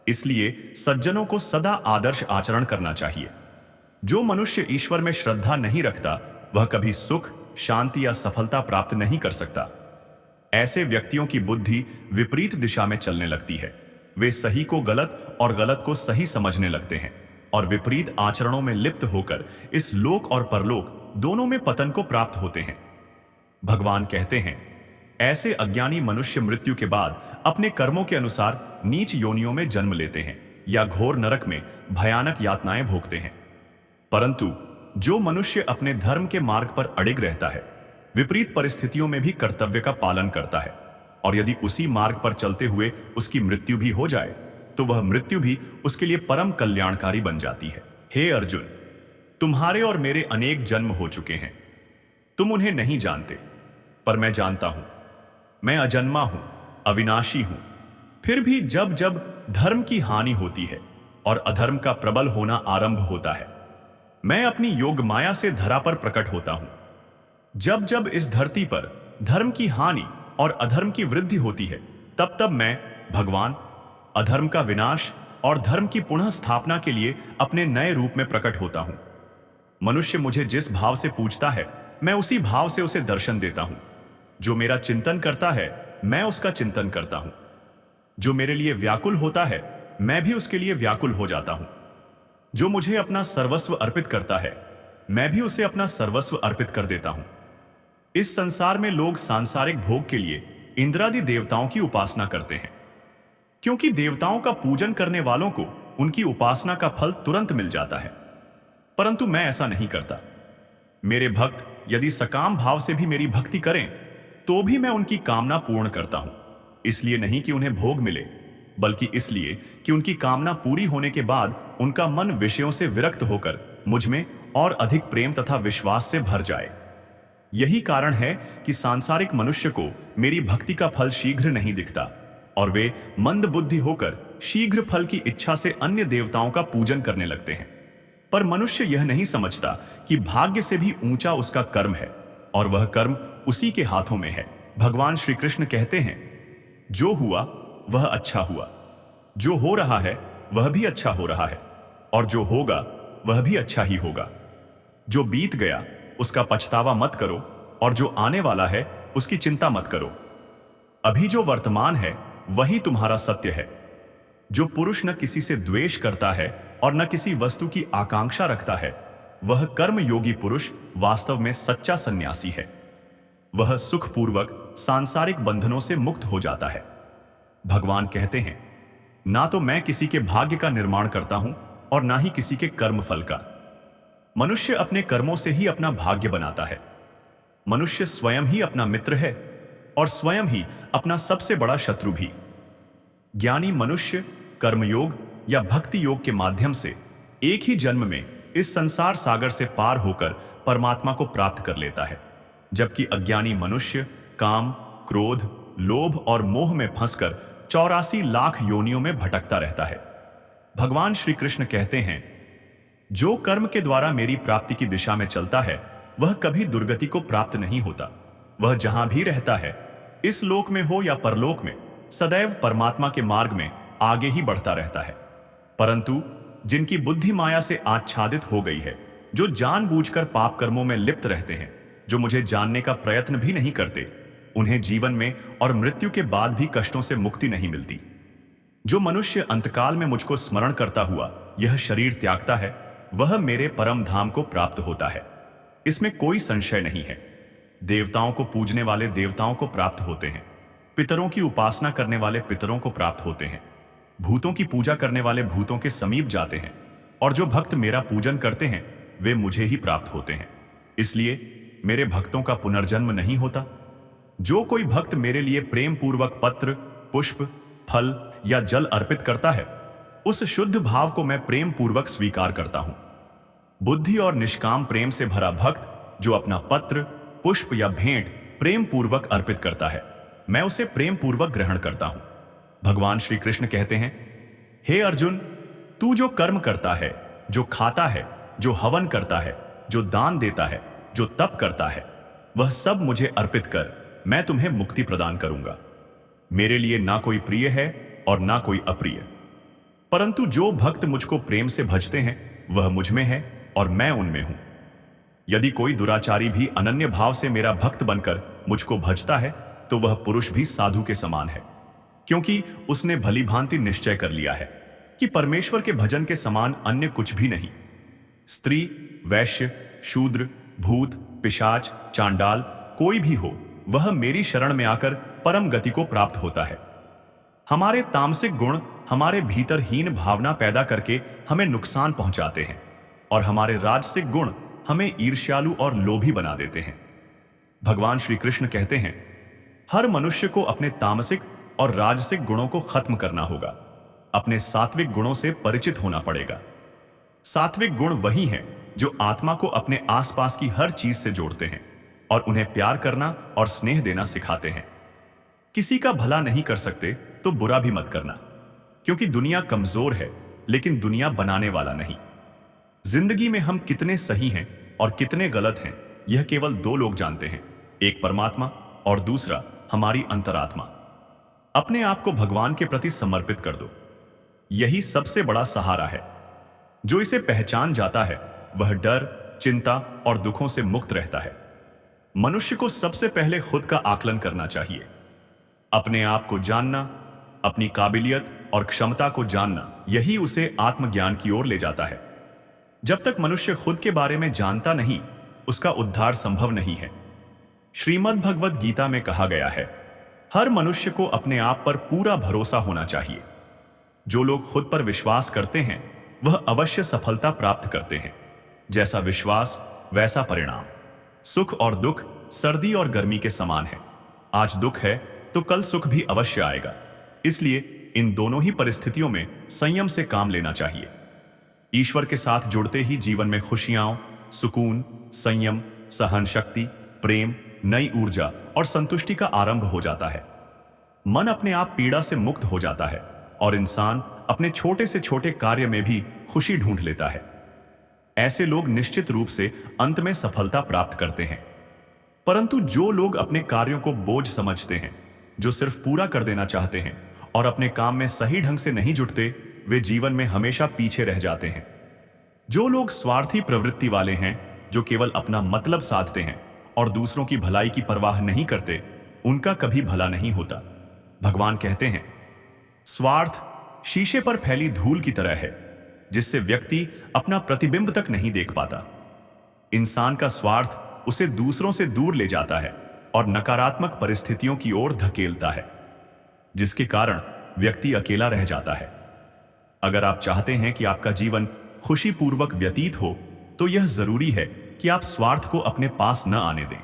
इसलिए सज्जनों को सदा आदर्श आचरण करना चाहिए। जो मनुष्य ईश्वर में श्रद्धा नहीं रखता, वह कभी सुख, शांति या सफलता प्राप्त नहीं कर सकता। ऐसे व्यक्तियों की बुद्धि विपरीत दिशा में चलने लगती है। वे सही को गलत और गलत को सही समझने लगते हैं और विपरीत आचरणों में लिप्त होकर इस लोक और परलोक दोनों में पतन को प्राप्त होते हैं। भगवान कहते हैं, ऐसे अज्ञानी मनुष्य मृत्यु के बाद अपने कर्मों के अनुसार नीच योनियों में जन्म लेते हैं या घोर नरक में भयानक यातनाएं भोगते हैं। परंतु जो मनुष्य अपने धर्म के मार्ग पर अडिग रहता है, विपरीत परिस्थितियों में भी कर्तव्य का पालन करता है और यदि उसी मार्ग पर चलते हुए उसकी मृत्यु भी हो जाए, तो वह मृत्यु भी उसके लिए परम कल्याणकारी बन जाती है। हे अर्जुन, तुम्हारे और मेरे अनेक जन्म हो चुके हैं। तुम उन्हें नहीं जानते, पर मैं जानता हूं। मैं अजन्मा हूं, अविनाशी हूं। फिर भी जब जब धर्म की हानि होती है और अधर्म का प्रबल होना आरंभ होता है। मैं अपनी योग माया से धरा पर प्रकट होता हूं। जब जब इस धरती पर धर्म की हानि और अधर्म की वृद्धि होती है, तब तब मैं भगवान अधर्म का विनाश और धर्म की पुनः स्थापना के लिए अपने नए रूप में प्रकट होता हूं। मनुष्य मुझे जिस भाव से पूछता है, मैं उसी भाव से उसे दर्शन देता हूं। जो मेरा चिंतन करता है, मैं उसका चिंतन करता हूं। जो मेरे लिए व्याकुल होता है, मैं भी उसके लिए व्याकुल हो जाता हूं। जो मुझे अपना सर्वस्व अर्पित करता है, मैं भी उसे अपना सर्वस्व अर्पित कर देता हूं। इस संसार में लोग सांसारिक भोग के लिए इंद्रादि देवताओं की उपासना करते हैं, क्योंकि देवताओं का पूजन करने वालों को उनकी उपासना का फल तुरंत मिल जाता है। परंतु मैं ऐसा नहीं करता। मेरे भक्त यदि सकाम भाव से भी मेरी भक्ति करें, तो भी मैं उनकी कामना पूर्ण करता हूं। इसलिए नहीं कि उन्हें भोग मिले, बल्कि इसलिए कि उनकी कामना पूरी होने के बाद उनका मन विषयों से विरक्त होकर मुझ में और अधिक प्रेम तथा विश्वास से भर जाए। यही कारण है कि सांसारिक मनुष्य को मेरी भक्ति का फल शीघ्र नहीं दिखता और वे मंद बुद्धि होकर शीघ्र फल की इच्छा से अन्य देवताओं का पूजन करने लगते हैं। पर मनुष्य यह नहीं समझता कि भाग्य से भी ऊंचा उसका कर्म है और वह कर्म उसी के हाथों में है। भगवान श्री कृष्ण कहते हैं, जो हुआ वह अच्छा हुआ, जो हो रहा है वह भी अच्छा हो रहा है, और जो होगा वह भी अच्छा ही होगा। जो बीत गया उसका पछतावा मत करो, और जो आने वाला है उसकी चिंता मत करो। अभी जो वर्तमान है वही तुम्हारा सत्य है। जो पुरुष न किसी से द्वेष करता है और न किसी वस्तु की आकांक्षा रखता है, वह कर्म योगी पुरुष वास्तव में सच्चा सन्यासी है। वह सुखपूर्वक सांसारिक बंधनों से मुक्त हो जाता है। भगवान कहते हैं, ना तो मैं किसी के भाग्य का निर्माण करता हूं और ना ही किसी के कर्म फल का। मनुष्य अपने कर्मों से ही अपना भाग्य बनाता है। मनुष्य स्वयं ही अपना मित्र है और स्वयं ही अपना सबसे बड़ा शत्रु भी। ज्ञानी मनुष्य कर्मयोग या भक्ति योग के माध्यम से एक ही जन्म में इस संसार सागर से पार होकर परमात्मा को प्राप्त कर लेता है, जबकि अज्ञानी मनुष्य काम, क्रोध, लोभ और मोह में फंसकर 84 लाख योनियों में भटकता रहता है। भगवान श्री कृष्ण कहते हैं, जो कर्म के द्वारा मेरी प्राप्ति की दिशा में चलता है, वह कभी दुर्गति को प्राप्त नहीं होता। वह जहां भी रहता है, इस लोक में हो या परलोक में, सदैव परमात्मा के मार्ग में आगे ही बढ़ता रहता है। परंतु जिनकी बुद्धि माया से आच्छादित हो गई है, जो जानबूझकर पाप कर्मों में लिप्त रहते हैं, जो मुझे जानने का प्रयत्न भी नहीं करते, उन्हें जीवन में और मृत्यु के बाद भी कष्टों से मुक्ति नहीं मिलती। जो मनुष्य अंतकाल में मुझको स्मरण करता हुआ यह शरीर त्यागता है, वह मेरे परम धाम को प्राप्त होता है। इसमें कोई संशय नहीं है। देवताओं को पूजने वाले देवताओं को प्राप्त होते हैं, पितरों की उपासना करने वाले पितरों को प्राप्त होते हैं, भूतों की पूजा करने वाले भूतों के समीप जाते हैं, और जो भक्त मेरा पूजन करते हैं वे मुझे ही प्राप्त होते हैं। इसलिए मेरे भक्तों का पुनर्जन्म नहीं होता। जो कोई भक्त मेरे लिए प्रेम पूर्वक पत्र, पुष्प, फल या जल अर्पित करता है, उस शुद्ध भाव को मैं प्रेम पूर्वक स्वीकार करता हूं। बुद्धि और निष्काम प्रेम से भरा भक्त जो अपना पत्र, पुष्प या भेंट प्रेम पूर्वक अर्पित करता है, मैं उसे प्रेम पूर्वक ग्रहण करता हूं। भगवान श्री कृष्ण कहते हैं, हे अर्जुन, तू जो कर्म करता है, जो खाता है, जो हवन करता है, जो दान देता है, जो तप करता है, वह सब मुझे अर्पित कर, मैं तुम्हें मुक्ति प्रदान करूंगा। मेरे लिए ना कोई प्रिय है और ना कोई अप्रिय, परंतु जो भक्त मुझको प्रेम से भजते हैं वह मुझ में है और मैं उनमें हूं। यदि कोई दुराचारी भी अनन्य भाव से मेरा भक्त बनकर मुझको भजता है, तो वह पुरुष भी साधु के समान है, क्योंकि उसने भली भांति निश्चय कर लिया है कि परमेश्वर के भजन के समान अन्य कुछ भी नहीं। स्त्री, वैश्य, शूद्र, भूत, पिशाच, चांडाल कोई भी हो, वह मेरी शरण में आकर परम गति को प्राप्त होता है। हमारे तामसिक गुण हमारे भीतर हीन भावना पैदा करके हमें नुकसान पहुंचाते हैं, और हमारे राजसिक गुण हमें ईर्ष्यालु और लोभी बना देते हैं। भगवान श्री कृष्ण कहते हैं, हर मनुष्य को अपने तामसिक और राजसिक गुणों को खत्म करना होगा। अपने सात्विक गुणों से परिचित होना पड़ेगा। सात्विक गुण वही हैं जो आत्मा को अपने आसपास की हर चीज से जोड़ते हैं और उन्हें प्यार करना और स्नेह देना सिखाते हैं। किसी का भला नहीं कर सकते तो बुरा भी मत करना, क्योंकि दुनिया कमजोर है, लेकिन दुनिया बनाने वाला नहीं। जिंदगी में हम कितने सही हैं और कितने गलत हैं, यह केवल दो लोग जानते हैं, एक परमात्मा और दूसरा हमारी अंतरात्मा। अपने आप को भगवान के प्रति समर्पित कर दो। यही सबसे बड़ा सहारा है। जो इसे पहचान जाता है वह डर, चिंता और दुखों से मुक्त रहता है। मनुष्य को सबसे पहले खुद का आकलन करना चाहिए। अपने आप को जानना, अपनी काबिलियत और क्षमता को जानना, यही उसे आत्मज्ञान की ओर ले जाता है। जब तक मनुष्य खुद के बारे में जानता नहीं, उसका उद्धार संभव नहीं है। श्रीमद् भगवद गीता में कहा गया है, हर मनुष्य को अपने आप पर पूरा भरोसा होना चाहिए। जो लोग खुद पर विश्वास करते हैं वह अवश्य सफलता प्राप्त करते हैं। जैसा विश्वास वैसा परिणाम। सुख और दुख सर्दी और गर्मी के समान है। आज दुख है तो कल सुख भी अवश्य आएगा। इसलिए इन दोनों ही परिस्थितियों में संयम से काम लेना चाहिए। ईश्वर के साथ जुड़ते ही जीवन में खुशियां, सुकून, संयम, सहन शक्ति, प्रेम, नई ऊर्जा और संतुष्टि का आरंभ हो जाता है। मन अपने आप पीड़ा से मुक्त हो जाता है और इंसान अपने छोटे से छोटे कार्य में भी खुशी ढूंढ लेता है। ऐसे लोग निश्चित रूप से अंत में सफलता प्राप्त करते हैं। परंतु जो लोग अपने कार्यों को बोझ समझते हैं, जो सिर्फ पूरा कर देना चाहते हैं और अपने काम में सही ढंग से नहीं जुटते, वे जीवन में हमेशा पीछे रह जाते हैं। जो लोग स्वार्थी प्रवृत्ति वाले हैं, जो केवल अपना मतलब साधते हैं और दूसरों की भलाई की परवाह नहीं करते, उनका कभी भला नहीं होता। भगवान कहते हैं, स्वार्थ शीशे पर फैली धूल की तरह है, जिससे व्यक्ति अपना प्रतिबिंब तक नहीं देख पाता। इंसान का स्वार्थ उसे दूसरों से दूर ले जाता है और नकारात्मक परिस्थितियों की ओर धकेलता है, जिसके कारण व्यक्ति अकेला रह जाता है। अगर आप चाहते हैं कि आपका जीवन खुशीपूर्वक व्यतीत हो, तो यह जरूरी है कि आप स्वार्थ को अपने पास न आने दें,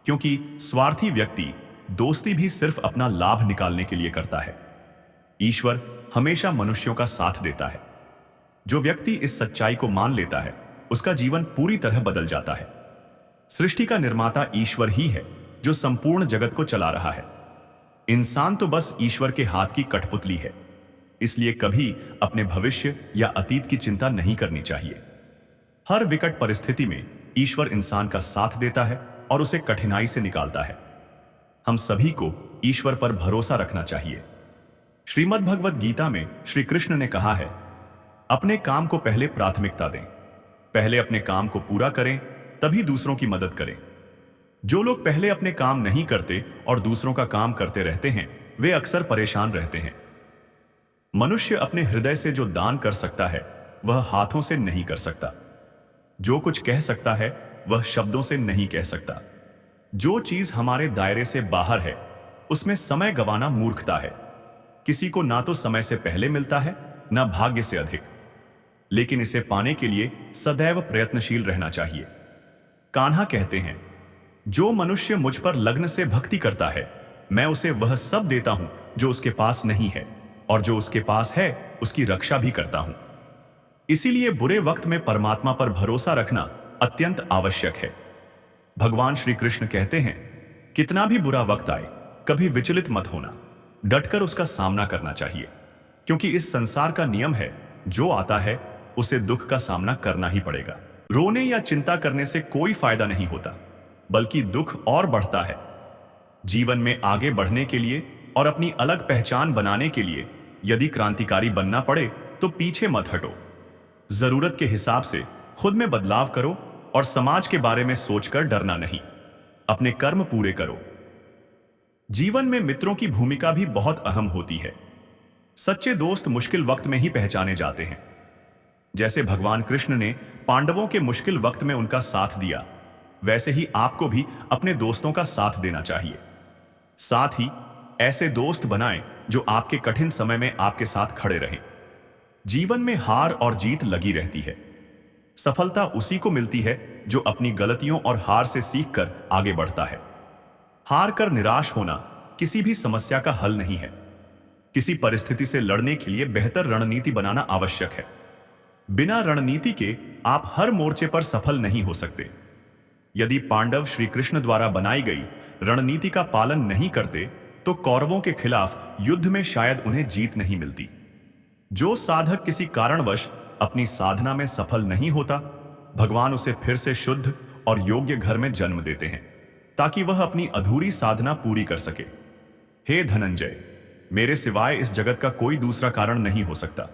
क्योंकि स्वार्थी व्यक्ति दोस्ती भी सिर्फ अपना लाभ निकालने के लिए करता है। ईश्वर हमेशा मनुष्यों का साथ देता है। जो व्यक्ति इस सच्चाई को मान लेता है, उसका जीवन पूरी तरह बदल जाता है। सृष्टि का निर्माता ईश्वर ही है, जो संपूर्ण जगत को चला रहा है। इंसान तो बस ईश्वर के हाथ की कठपुतली है। इसलिए कभी अपने भविष्य या अतीत की चिंता नहीं करनी चाहिए। हर विकट परिस्थिति में ईश्वर इंसान का साथ देता है और उसे कठिनाई से निकालता है। हम सभी को ईश्वर पर भरोसा रखना चाहिए। श्रीमद् भगवद गीता में श्री कृष्ण ने कहा है, अपने काम को पहले प्राथमिकता दें। पहले अपने काम को पूरा करें, तभी दूसरों की मदद करें। जो लोग पहले अपने काम नहीं करते और दूसरों का काम करते रहते हैं, वे अक्सर परेशान रहते हैं। मनुष्य अपने हृदय से जो दान कर सकता है, वह हाथों से नहीं कर सकता। जो कुछ कह सकता है, वह शब्दों से नहीं कह सकता। जो चीज हमारे दायरे से बाहर है, उसमें समय गंवाना मूर्खता है। किसी को ना तो समय से पहले मिलता है, ना भाग्य से अधिक, लेकिन इसे पाने के लिए सदैव प्रयत्नशील रहना चाहिए। कान्हा कहते हैं, जो मनुष्य मुझ पर लग्न से भक्ति करता है, मैं उसे वह सब देता हूं जो उसके पास नहीं है, और जो उसके पास है उसकी रक्षा भी करता हूं। इसीलिए बुरे वक्त में परमात्मा पर भरोसा रखना अत्यंत आवश्यक है। भगवान श्री कृष्ण कहते हैं, कितना भी बुरा वक्त आए, कभी विचलित मत होना, डटकर उसका सामना करना चाहिए, क्योंकि इस संसार का नियम है, जो आता है उसे दुख का सामना करना ही पड़ेगा। रोने या चिंता करने से कोई फायदा नहीं होता, बल्कि दुख और बढ़ता है। जीवन में आगे बढ़ने के लिए और अपनी अलग पहचान बनाने के लिए यदि क्रांतिकारी बनना पड़े तो पीछे मत हटो। जरूरत के हिसाब से खुद में बदलाव करो और समाज के बारे में सोचकर डरना नहीं। अपने कर्म पूरे करो। जीवन में मित्रों की भूमिका भी बहुत अहम होती है। सच्चे दोस्त मुश्किल वक्त में ही पहचाने जाते हैं। जैसे भगवान कृष्ण ने पांडवों के मुश्किल वक्त में उनका साथ दिया, वैसे ही आपको भी अपने दोस्तों का साथ देना चाहिए। साथ ही ऐसे दोस्त बनाएं जो आपके कठिन समय में आपके साथ खड़े रहें। जीवन में हार और जीत लगी रहती है। सफलता उसी को मिलती है जो अपनी गलतियों और हार से सीखकर आगे बढ़ता है। हार कर निराश होना किसी भी समस्या का हल नहीं है। किसी परिस्थिति से लड़ने के लिए बेहतर रणनीति बनाना आवश्यक है। बिना रणनीति के आप हर मोर्चे पर सफल नहीं हो सकते। यदि पांडव श्री कृष्ण द्वारा बनाई गई रणनीति का पालन नहीं करते, तो कौरवों के खिलाफ युद्ध में शायद उन्हें जीत नहीं मिलती। जो साधक किसी कारणवश अपनी साधना में सफल नहीं होता, भगवान उसे फिर से शुद्ध और योग्य घर में जन्म देते हैं ताकि वह अपनी अधूरी साधना पूरी कर सके। हे धनंजय, मेरे सिवाय इस जगत का कोई दूसरा कारण नहीं हो सकता।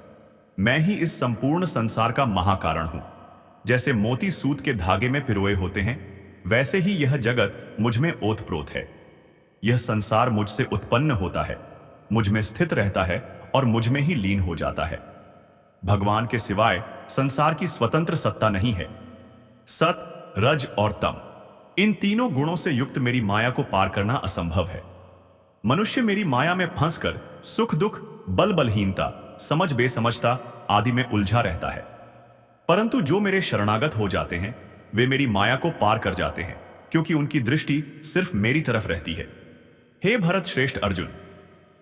मैं ही इस संपूर्ण संसार का महाकारण हूं। जैसे मोती सूत के धागे में पिरोए होते हैं, वैसे ही यह जगत मुझ में ओतप्रोत है। यह संसार मुझसे उत्पन्न होता है, मुझ में स्थित रहता है और मुझ में ही लीन हो जाता है। भगवान के सिवाय संसार की स्वतंत्र सत्ता नहीं है। सत, रज और तम, इन तीनों गुणों से युक्त मेरी माया को पार करना असंभव है। मनुष्य मेरी माया में फंसकर सुख दुख, बल बलहीनता, समझ बेसमझता आदि में उलझा रहता है। परंतु जो मेरे शरणागत हो जाते हैं, वे मेरी माया को पार कर जाते हैं, क्योंकि उनकी दृष्टि सिर्फ मेरी तरफ रहती है। हे भरत श्रेष्ठ अर्जुन,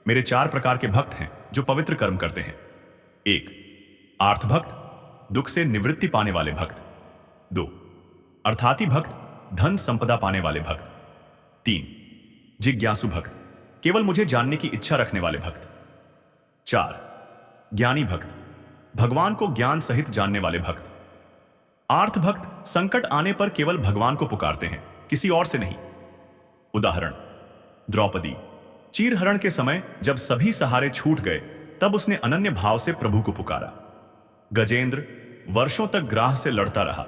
मेरे 4 प्रकार के भक्त हैं जो पवित्र कर्म करते हैं। 1. आर्थ भक्त, दुख से निवृत्ति पाने वाले भक्त। 2. अर्थाति भक्त, धन संपदा पाने वाले भक्त। 3. जिज्ञासु भक्त, केवल मुझे जानने की इच्छा रखने वाले भक्त। 4. ज्ञानी भक्त, भगवान को ज्ञान सहित जानने वाले भक्त। आर्थ भक्त संकट आने पर केवल भगवान को पुकारते हैं, किसी और से नहीं। उदाहरण, द्रौपदी चीरहरण के समय जब सभी सहारे छूट गए, तब उसने अनन्य भाव से प्रभु को पुकारा। गजेंद्र वर्षों तक ग्राह से लड़ता रहा।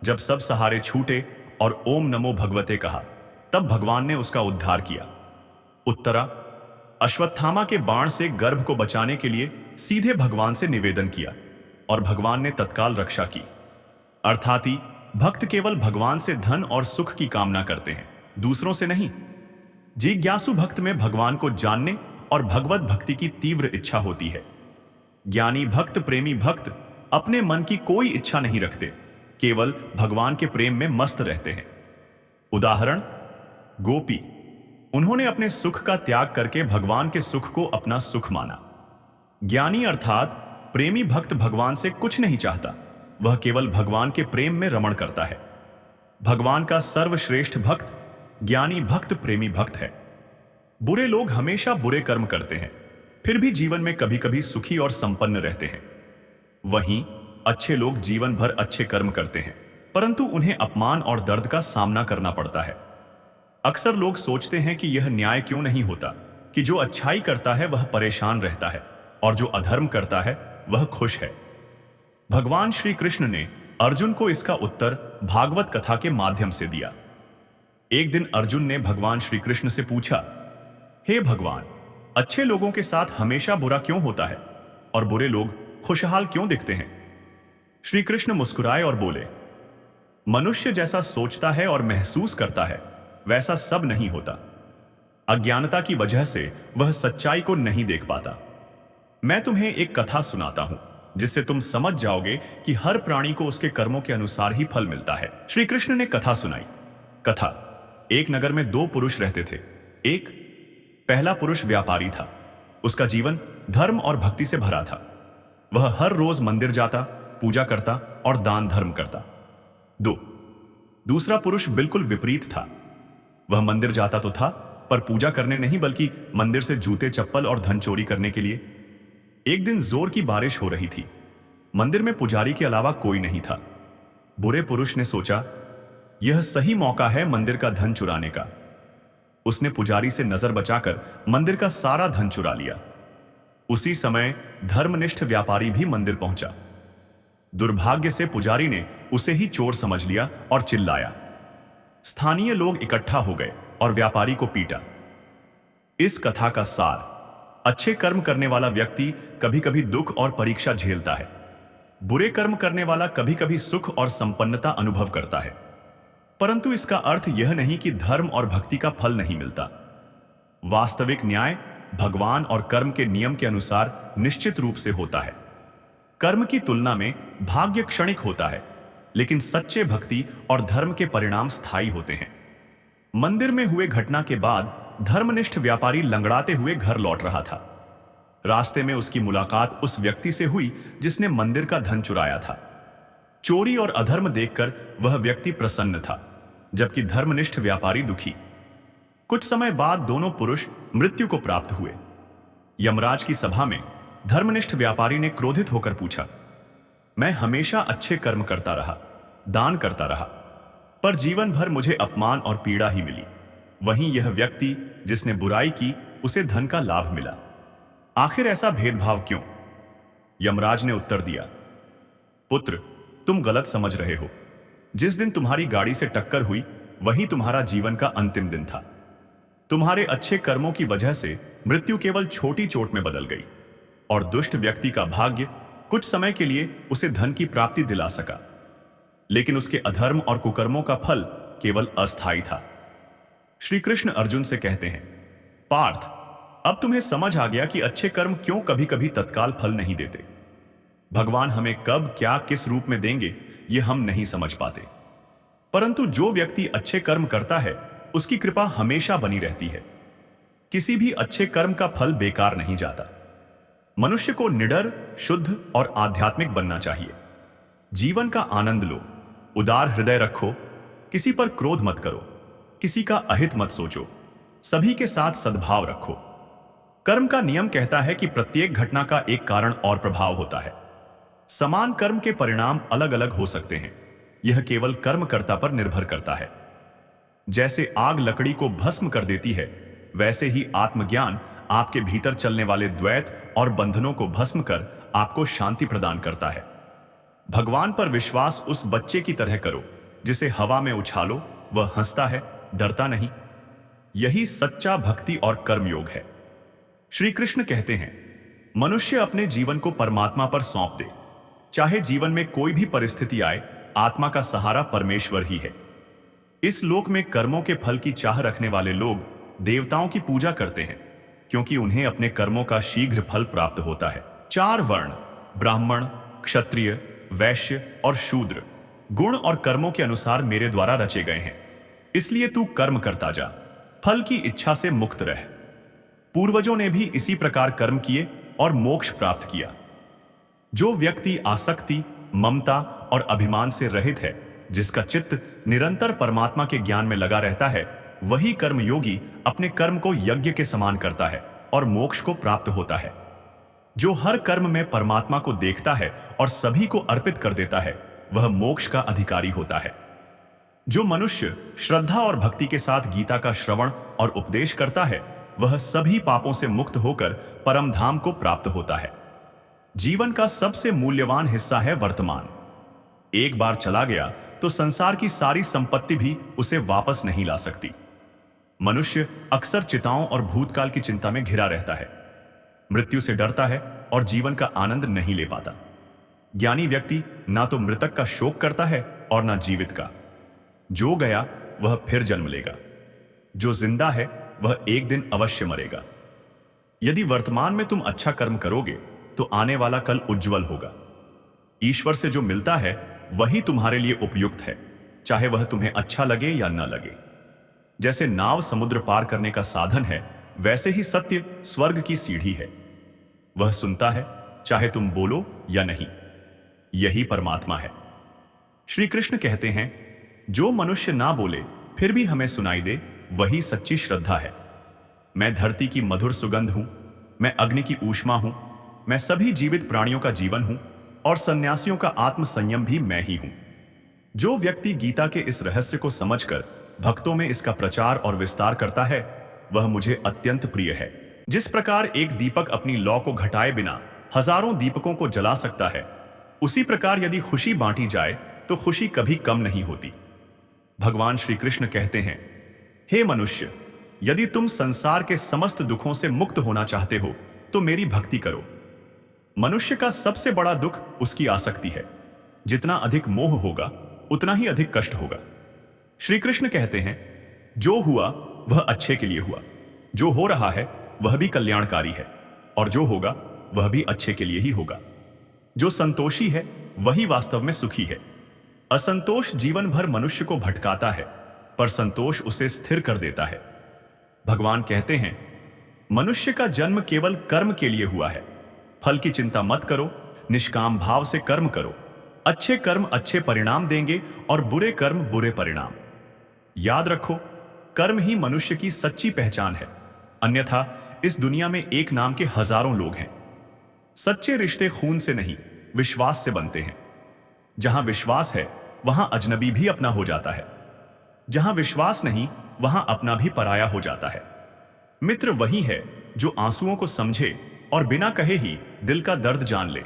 जब सब सहारे छूटे और ओम नमो भगवते कहा, तब भगवान ने उसका उद्धार किया। उत्तरा अश्वत्थामा के बाण से गर्भ को बचाने के लिए सीधे भगवान से निवेदन किया और भगवान ने तत्काल रक्षा की। अर्थाति भक्त केवल भगवान से धन और सुख की कामना करते हैं, दूसरों से नहीं। जिज्ञासु भक्त में भगवान को जानने और भगवत भक्ति की तीव्र इच्छा होती है। ज्ञानी भक्त, प्रेमी भक्त अपने मन की कोई इच्छा नहीं रखते, केवल भगवान के प्रेम में मस्त रहते हैं। उदाहरण, गोपी, उन्होंने अपने सुख का त्याग करके भगवान के सुख को अपना सुख माना। ज्ञानी अर्थात प्रेमी भक्त भगवान से कुछ नहीं चाहता, वह केवल भगवान के प्रेम में रमण करता है। भगवान का सर्वश्रेष्ठ भक्त ज्ञानी भक्त, प्रेमी भक्त है। बुरे लोग हमेशा बुरे कर्म करते हैं, फिर भी जीवन में कभी कभी सुखी और संपन्न रहते हैं। वहीं अच्छे लोग जीवन भर अच्छे कर्म करते हैं, परंतु उन्हें अपमान और दर्द का सामना करना पड़ता है। अक्सर लोग सोचते हैं कि यह न्याय क्यों नहीं होता कि जो अच्छाई करता है वह परेशान रहता है और जो अधर्म करता है वह खुश है। भगवान श्री कृष्ण ने अर्जुन को इसका उत्तर भागवत कथा के माध्यम से दिया। एक दिन अर्जुन ने भगवान श्री कृष्ण से पूछा, हे भगवान, अच्छे लोगों के साथ हमेशा बुरा क्यों होता है और बुरे लोग खुशहाल क्यों दिखते हैं? श्री कृष्ण मुस्कुराए और बोले, मनुष्य जैसा सोचता है और महसूस करता है वैसा सब नहीं होता। अज्ञानता की वजह से वह सच्चाई को नहीं देख पाता। मैं तुम्हें एक कथा सुनाता हूं जिससे तुम समझ जाओगे कि हर प्राणी को उसके कर्मों के अनुसार ही फल मिलता है। श्री कृष्ण ने कथा सुनाई। कथा, एक नगर में 2 पुरुष रहते थे। एक पहला पुरुष व्यापारी था। उसका जीवन धर्म और भक्ति से भरा था। वह हर रोज मंदिर जाता, पूजा करता और दान धर्म करता। 2 दूसरा पुरुष बिल्कुल विपरीत था। वह मंदिर जाता तो था, पर पूजा करने नहीं बल्कि मंदिर से जूते, चप्पल और धन चोरी करने के लिए। एक दिन जोर की बारिश हो रही थी। मंदिर में पुजारी के अलावा कोई नहीं था। बुरे पुरुष ने सोचा, यह सही मौका है मंदिर का धन चुराने का। उसने पुजारी से नजर बचाकर मंदिर का सारा धन चुरा लिया। उसी समय धर्मनिष्ठ व्यापारी भी मंदिर पहुंचा। दुर्भाग्य से पुजारी ने उसे ही चोर समझ लिया और चिल्लाया। स्थानीय लोग इकट्ठा हो गए और व्यापारी को पीटा। इस कथा का सार, अच्छे कर्म करने वाला व्यक्ति कभी कभी दुख और परीक्षा झेलता है। बुरे कर्म करने वाला कभी कभी सुख और संपन्नता अनुभव करता है। परंतु इसका अर्थ यह नहीं कि धर्म और भक्ति का फल नहीं मिलता। वास्तविक न्याय भगवान और कर्म के नियम के अनुसार निश्चित रूप से होता है। कर्म की तुलना में भाग्य क्षणिक होता है, लेकिन सच्चे भक्ति और धर्म के परिणाम स्थायी होते हैं। मंदिर में हुए घटना के बाद धर्मनिष्ठ व्यापारी लंगड़ाते हुए घर लौट रहा था। रास्ते में उसकी मुलाकात उस व्यक्ति से हुई जिसने मंदिर का धन चुराया था। चोरी और अधर्म देखकर वह व्यक्ति प्रसन्न था, जबकि धर्मनिष्ठ व्यापारी दुखी। कुछ समय बाद दोनों पुरुष मृत्यु को प्राप्त हुए। यमराज की सभा में धर्मनिष्ठ व्यापारी ने क्रोधित होकर पूछा। मैं हमेशा अच्छे कर्म करता रहा, दान करता रहा, पर जीवन भर मुझे अपमान और पीड़ा ही मिली। वहीं यह व्यक्ति जिसने बुराई की, उसे धन का लाभ मिला। आखिर ऐसा भेदभाव क्यों? यमराज ने उत्तर दिया, पुत्र, तुम गलत समझ रहे हो। जिस दिन तुम्हारी गाड़ी से टक्कर हुई, वही तुम्हारा जीवन का अंतिम दिन था। तुम्हारे अच्छे कर्मों की वजह से मृत्यु केवल छोटी चोट में बदल गई, और दुष्ट व्यक्ति का भाग्य कुछ समय के लिए उसे धन की प्राप्ति दिला सका, लेकिन उसके अधर्म और कुकर्मों का फल केवल अस्थायी था। श्री कृष्ण अर्जुन से कहते हैं, पार्थ, अब तुम्हें समझ आ गया कि अच्छे कर्म क्यों कभी कभी तत्काल फल नहीं देते। भगवान हमें कब, क्या, किस रूप में देंगे, यह हम नहीं समझ पाते, परंतु जो व्यक्ति अच्छे कर्म करता है, उसकी कृपा हमेशा बनी रहती है। किसी भी अच्छे कर्म का फल बेकार नहीं जाता। मनुष्य को निडर, शुद्ध और आध्यात्मिक बनना चाहिए। जीवन का आनंद लो, उदार हृदय रखो, किसी पर क्रोध मत करो, किसी का अहित मत सोचो, सभी के साथ सद्भाव रखो। कर्म का नियम कहता है कि प्रत्येक घटना का एक कारण और प्रभाव होता है। समान कर्म के परिणाम अलग अलग हो सकते हैं। यह केवल कर्मकर्ता पर निर्भर करता है। जैसे आग लकड़ी को भस्म कर देती है, वैसे ही आत्मज्ञान आपके भीतर चलने वाले द्वैत और बंधनों को भस्म कर आपको शांति प्रदान करता है। भगवान पर विश्वास उस बच्चे की तरह करो जिसे हवा में उछालो, वह हंसता है, डरता नहीं। यही सच्चा भक्ति और कर्मयोग है। श्री कृष्ण कहते हैं, मनुष्य अपने जीवन को परमात्मा पर सौंप दे। चाहे जीवन में कोई भी परिस्थिति आए, आत्मा का सहारा परमेश्वर ही है। इस लोक में कर्मों के फल की चाह रखने वाले लोग देवताओं की पूजा करते हैं, क्योंकि उन्हें अपने कर्मों का शीघ्र फल प्राप्त होता है। 4 वर्ण, ब्राह्मण, क्षत्रिय, वैश्य और शूद्र, गुण और कर्मों के अनुसार मेरे द्वारा रचे गए हैं। इसलिए तू कर्म करता जा, फल की इच्छा से मुक्त रह। पूर्वजों ने भी इसी प्रकार कर्म किए और मोक्ष प्राप्त किया। जो व्यक्ति आसक्ति, ममता और अभिमान से रहित है, जिसका चित्त निरंतर परमात्मा के ज्ञान में लगा रहता है, वही कर्मयोगी अपने कर्म को यज्ञ के समान करता है और मोक्ष को प्राप्त होता है। जो हर कर्म में परमात्मा को देखता है और सभी को अर्पित कर देता है, वह मोक्ष का अधिकारी होता है। जो मनुष्य श्रद्धा और भक्ति के साथ गीता का श्रवण और उपदेश करता है, वह सभी पापों से मुक्त होकर परम धाम को प्राप्त होता है। जीवन का सबसे मूल्यवान हिस्सा है वर्तमान। एक बार चला गया तो संसार की सारी संपत्ति भी उसे वापस नहीं ला सकती। मनुष्य अक्सर चिताओं और भूतकाल की चिंता में घिरा रहता है, मृत्यु से डरता है और जीवन का आनंद नहीं ले पाता। ज्ञानी व्यक्ति ना तो मृतक का शोक करता है और ना जीवित का। जो गया वह फिर जन्म लेगा, जो जिंदा है वह एक दिन अवश्य मरेगा। यदि वर्तमान में तुम अच्छा कर्म करोगे तो आने वाला कल उज्जवल होगा। ईश्वर से जो मिलता है वही तुम्हारे लिए उपयुक्त है, चाहे वह तुम्हें अच्छा लगे या न लगे। जैसे नाव समुद्र पार करने का साधन है, वैसे ही सत्य स्वर्ग की सीढ़ी है। वह सुनता है चाहे तुम बोलो या नहीं। यही परमात्मा है। श्री कृष्ण कहते हैं, जो मनुष्य ना बोले फिर भी हमें सुनाई दे, वही सच्ची श्रद्धा है। मैं धरती की मधुर सुगंध हूं, मैं अग्नि की ऊष्मा हूं, मैं सभी जीवित प्राणियों का जीवन हूं और सन्यासियों का आत्म संयम भी मैं ही हूं। जो व्यक्ति गीता के इस रहस्य को समझकर भक्तों में इसका प्रचार और विस्तार करता है, वह मुझे अत्यंत प्रिय है। जिस प्रकार एक दीपक अपनी लौ को घटाए बिना हजारों दीपकों को जला सकता है, उसी प्रकार यदि खुशी बांटी जाए तो खुशी कभी कम नहीं होती। भगवान श्री कृष्ण कहते हैं, हे मनुष्य, यदि तुम संसार के समस्त दुखों से मुक्त होना चाहते हो तो मेरी भक्ति करो। मनुष्य का सबसे बड़ा दुख उसकी आसक्ति है। जितना अधिक मोह होगा उतना ही अधिक कष्ट होगा। श्री कृष्ण कहते हैं, जो हुआ वह अच्छे के लिए हुआ, जो हो रहा है वह भी कल्याणकारी है, और जो होगा वह भी अच्छे के लिए ही होगा। जो संतोषी है वही वास्तव में सुखी है। असंतोष जीवन भर मनुष्य को भटकाता है, पर संतोष उसे स्थिर कर देता है। भगवान कहते हैं, मनुष्य का जन्म केवल कर्म के लिए हुआ है। फल की चिंता मत करो, निष्काम भाव से कर्म करो। अच्छे कर्म अच्छे परिणाम देंगे और बुरे कर्म बुरे परिणाम। याद रखो, कर्म ही मनुष्य की सच्ची पहचान है, अन्यथा इस दुनिया में एक नाम के हजारों लोग हैं। सच्चे रिश्ते खून से नहीं, विश्वास से बनते हैं। जहां विश्वास है, वहां अजनबी भी अपना हो जाता है। जहां विश्वास नहीं, वहां अपना भी पराया हो जाता है। मित्र वही है जो आंसुओं को समझे और बिना कहे ही दिल का दर्द जान ले।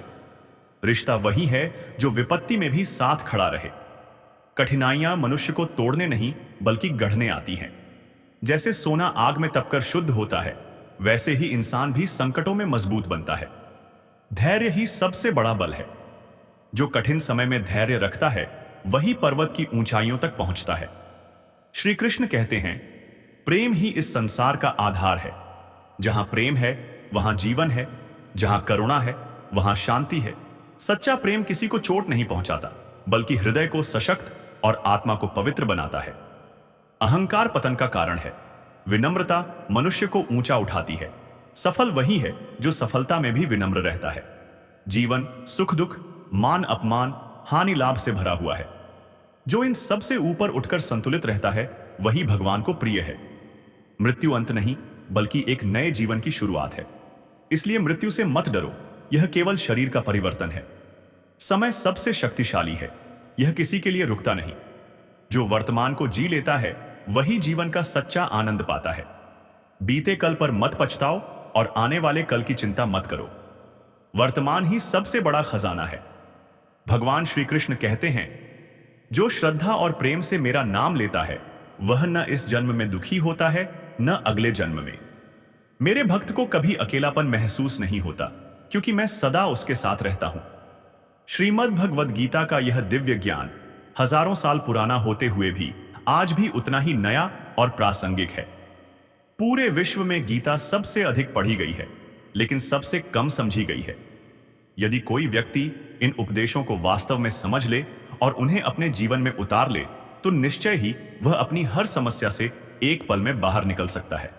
रिश्ता वही है जो विपत्ति में भी साथ खड़ा रहे। कठिनाइयां मनुष्य को तोड़ने नहीं बल्कि गढ़ने आती हैं। जैसे सोना आग में तपकर शुद्ध होता है, वैसे ही इंसान भी संकटों में मजबूत बनता है। धैर्य ही सबसे बड़ा बल है। जो कठिन समय में धैर्य रखता है, वही पर्वत की ऊंचाइयों तक पहुंचता है। श्री कृष्ण कहते हैं, प्रेम ही इस संसार का आधार है। जहां प्रेम है, वहां जीवन है। जहां करुणा है, वहां शांति है। सच्चा प्रेम किसी को चोट नहीं पहुंचाता, बल्कि हृदय को सशक्त और आत्मा को पवित्र बनाता है। अहंकार पतन का कारण है। विनम्रता मनुष्य को ऊंचा उठाती है। सफल वही है जो सफलता में भी विनम्र रहता है। जीवन सुख दुख, मान अपमान, हानि लाभ से भरा हुआ है। जो इन सब से ऊपर उठकर संतुलित रहता है, वही भगवान को प्रिय है। मृत्यु अंत नहीं, बल्कि एक नए जीवन की शुरुआत है। इसलिए मृत्यु से मत डरो, यह केवल शरीर का परिवर्तन है। समय सबसे शक्तिशाली है, यह किसी के लिए रुकता नहीं। जो वर्तमान को जी लेता है, वही जीवन का सच्चा आनंद पाता है। बीते कल पर मत पछताओ और आने वाले कल की चिंता मत करो। वर्तमान ही सबसे बड़ा खजाना है। भगवान श्री कृष्ण कहते हैं, जो श्रद्धा और प्रेम से मेरा नाम लेता है, वह न इस जन्म में दुखी होता है, न अगले जन्म में। मेरे भक्त को कभी अकेलापन महसूस नहीं होता, क्योंकि मैं सदा उसके साथ रहता हूं। श्रीमद् भगवद गीता का यह दिव्य ज्ञान हजारों साल पुराना होते हुए भी आज भी उतना ही नया और प्रासंगिक है। पूरे विश्व में गीता सबसे अधिक पढ़ी गई है, लेकिन सबसे कम समझी गई है। यदि कोई व्यक्ति इन उपदेशों को वास्तव में समझ ले और उन्हें अपने जीवन में उतार ले, तो निश्चय ही वह अपनी हर समस्या से एक पल में बाहर निकल सकता है।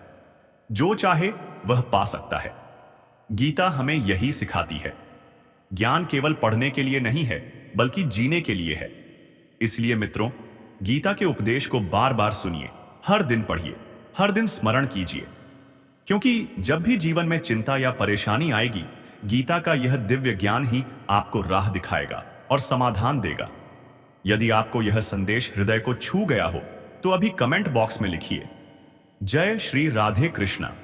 जो चाहे वह पा सकता है। गीता हमें यही सिखाती है। ज्ञान केवल पढ़ने के लिए नहीं है, बल्कि जीने के लिए है। इसलिए मित्रों, गीता के उपदेश को बार बार सुनिए, हर दिन पढ़िए, हर दिन स्मरण कीजिए। क्योंकि जब भी जीवन में चिंता या परेशानी आएगी, गीता का यह दिव्य ज्ञान ही आपको राह दिखाएगा और समाधान देगा। यदि आपको यह संदेश हृदय को छू गया हो, तो अभी कमेंट बॉक्स में लिखिए, जय श्री राधे कृष्णा।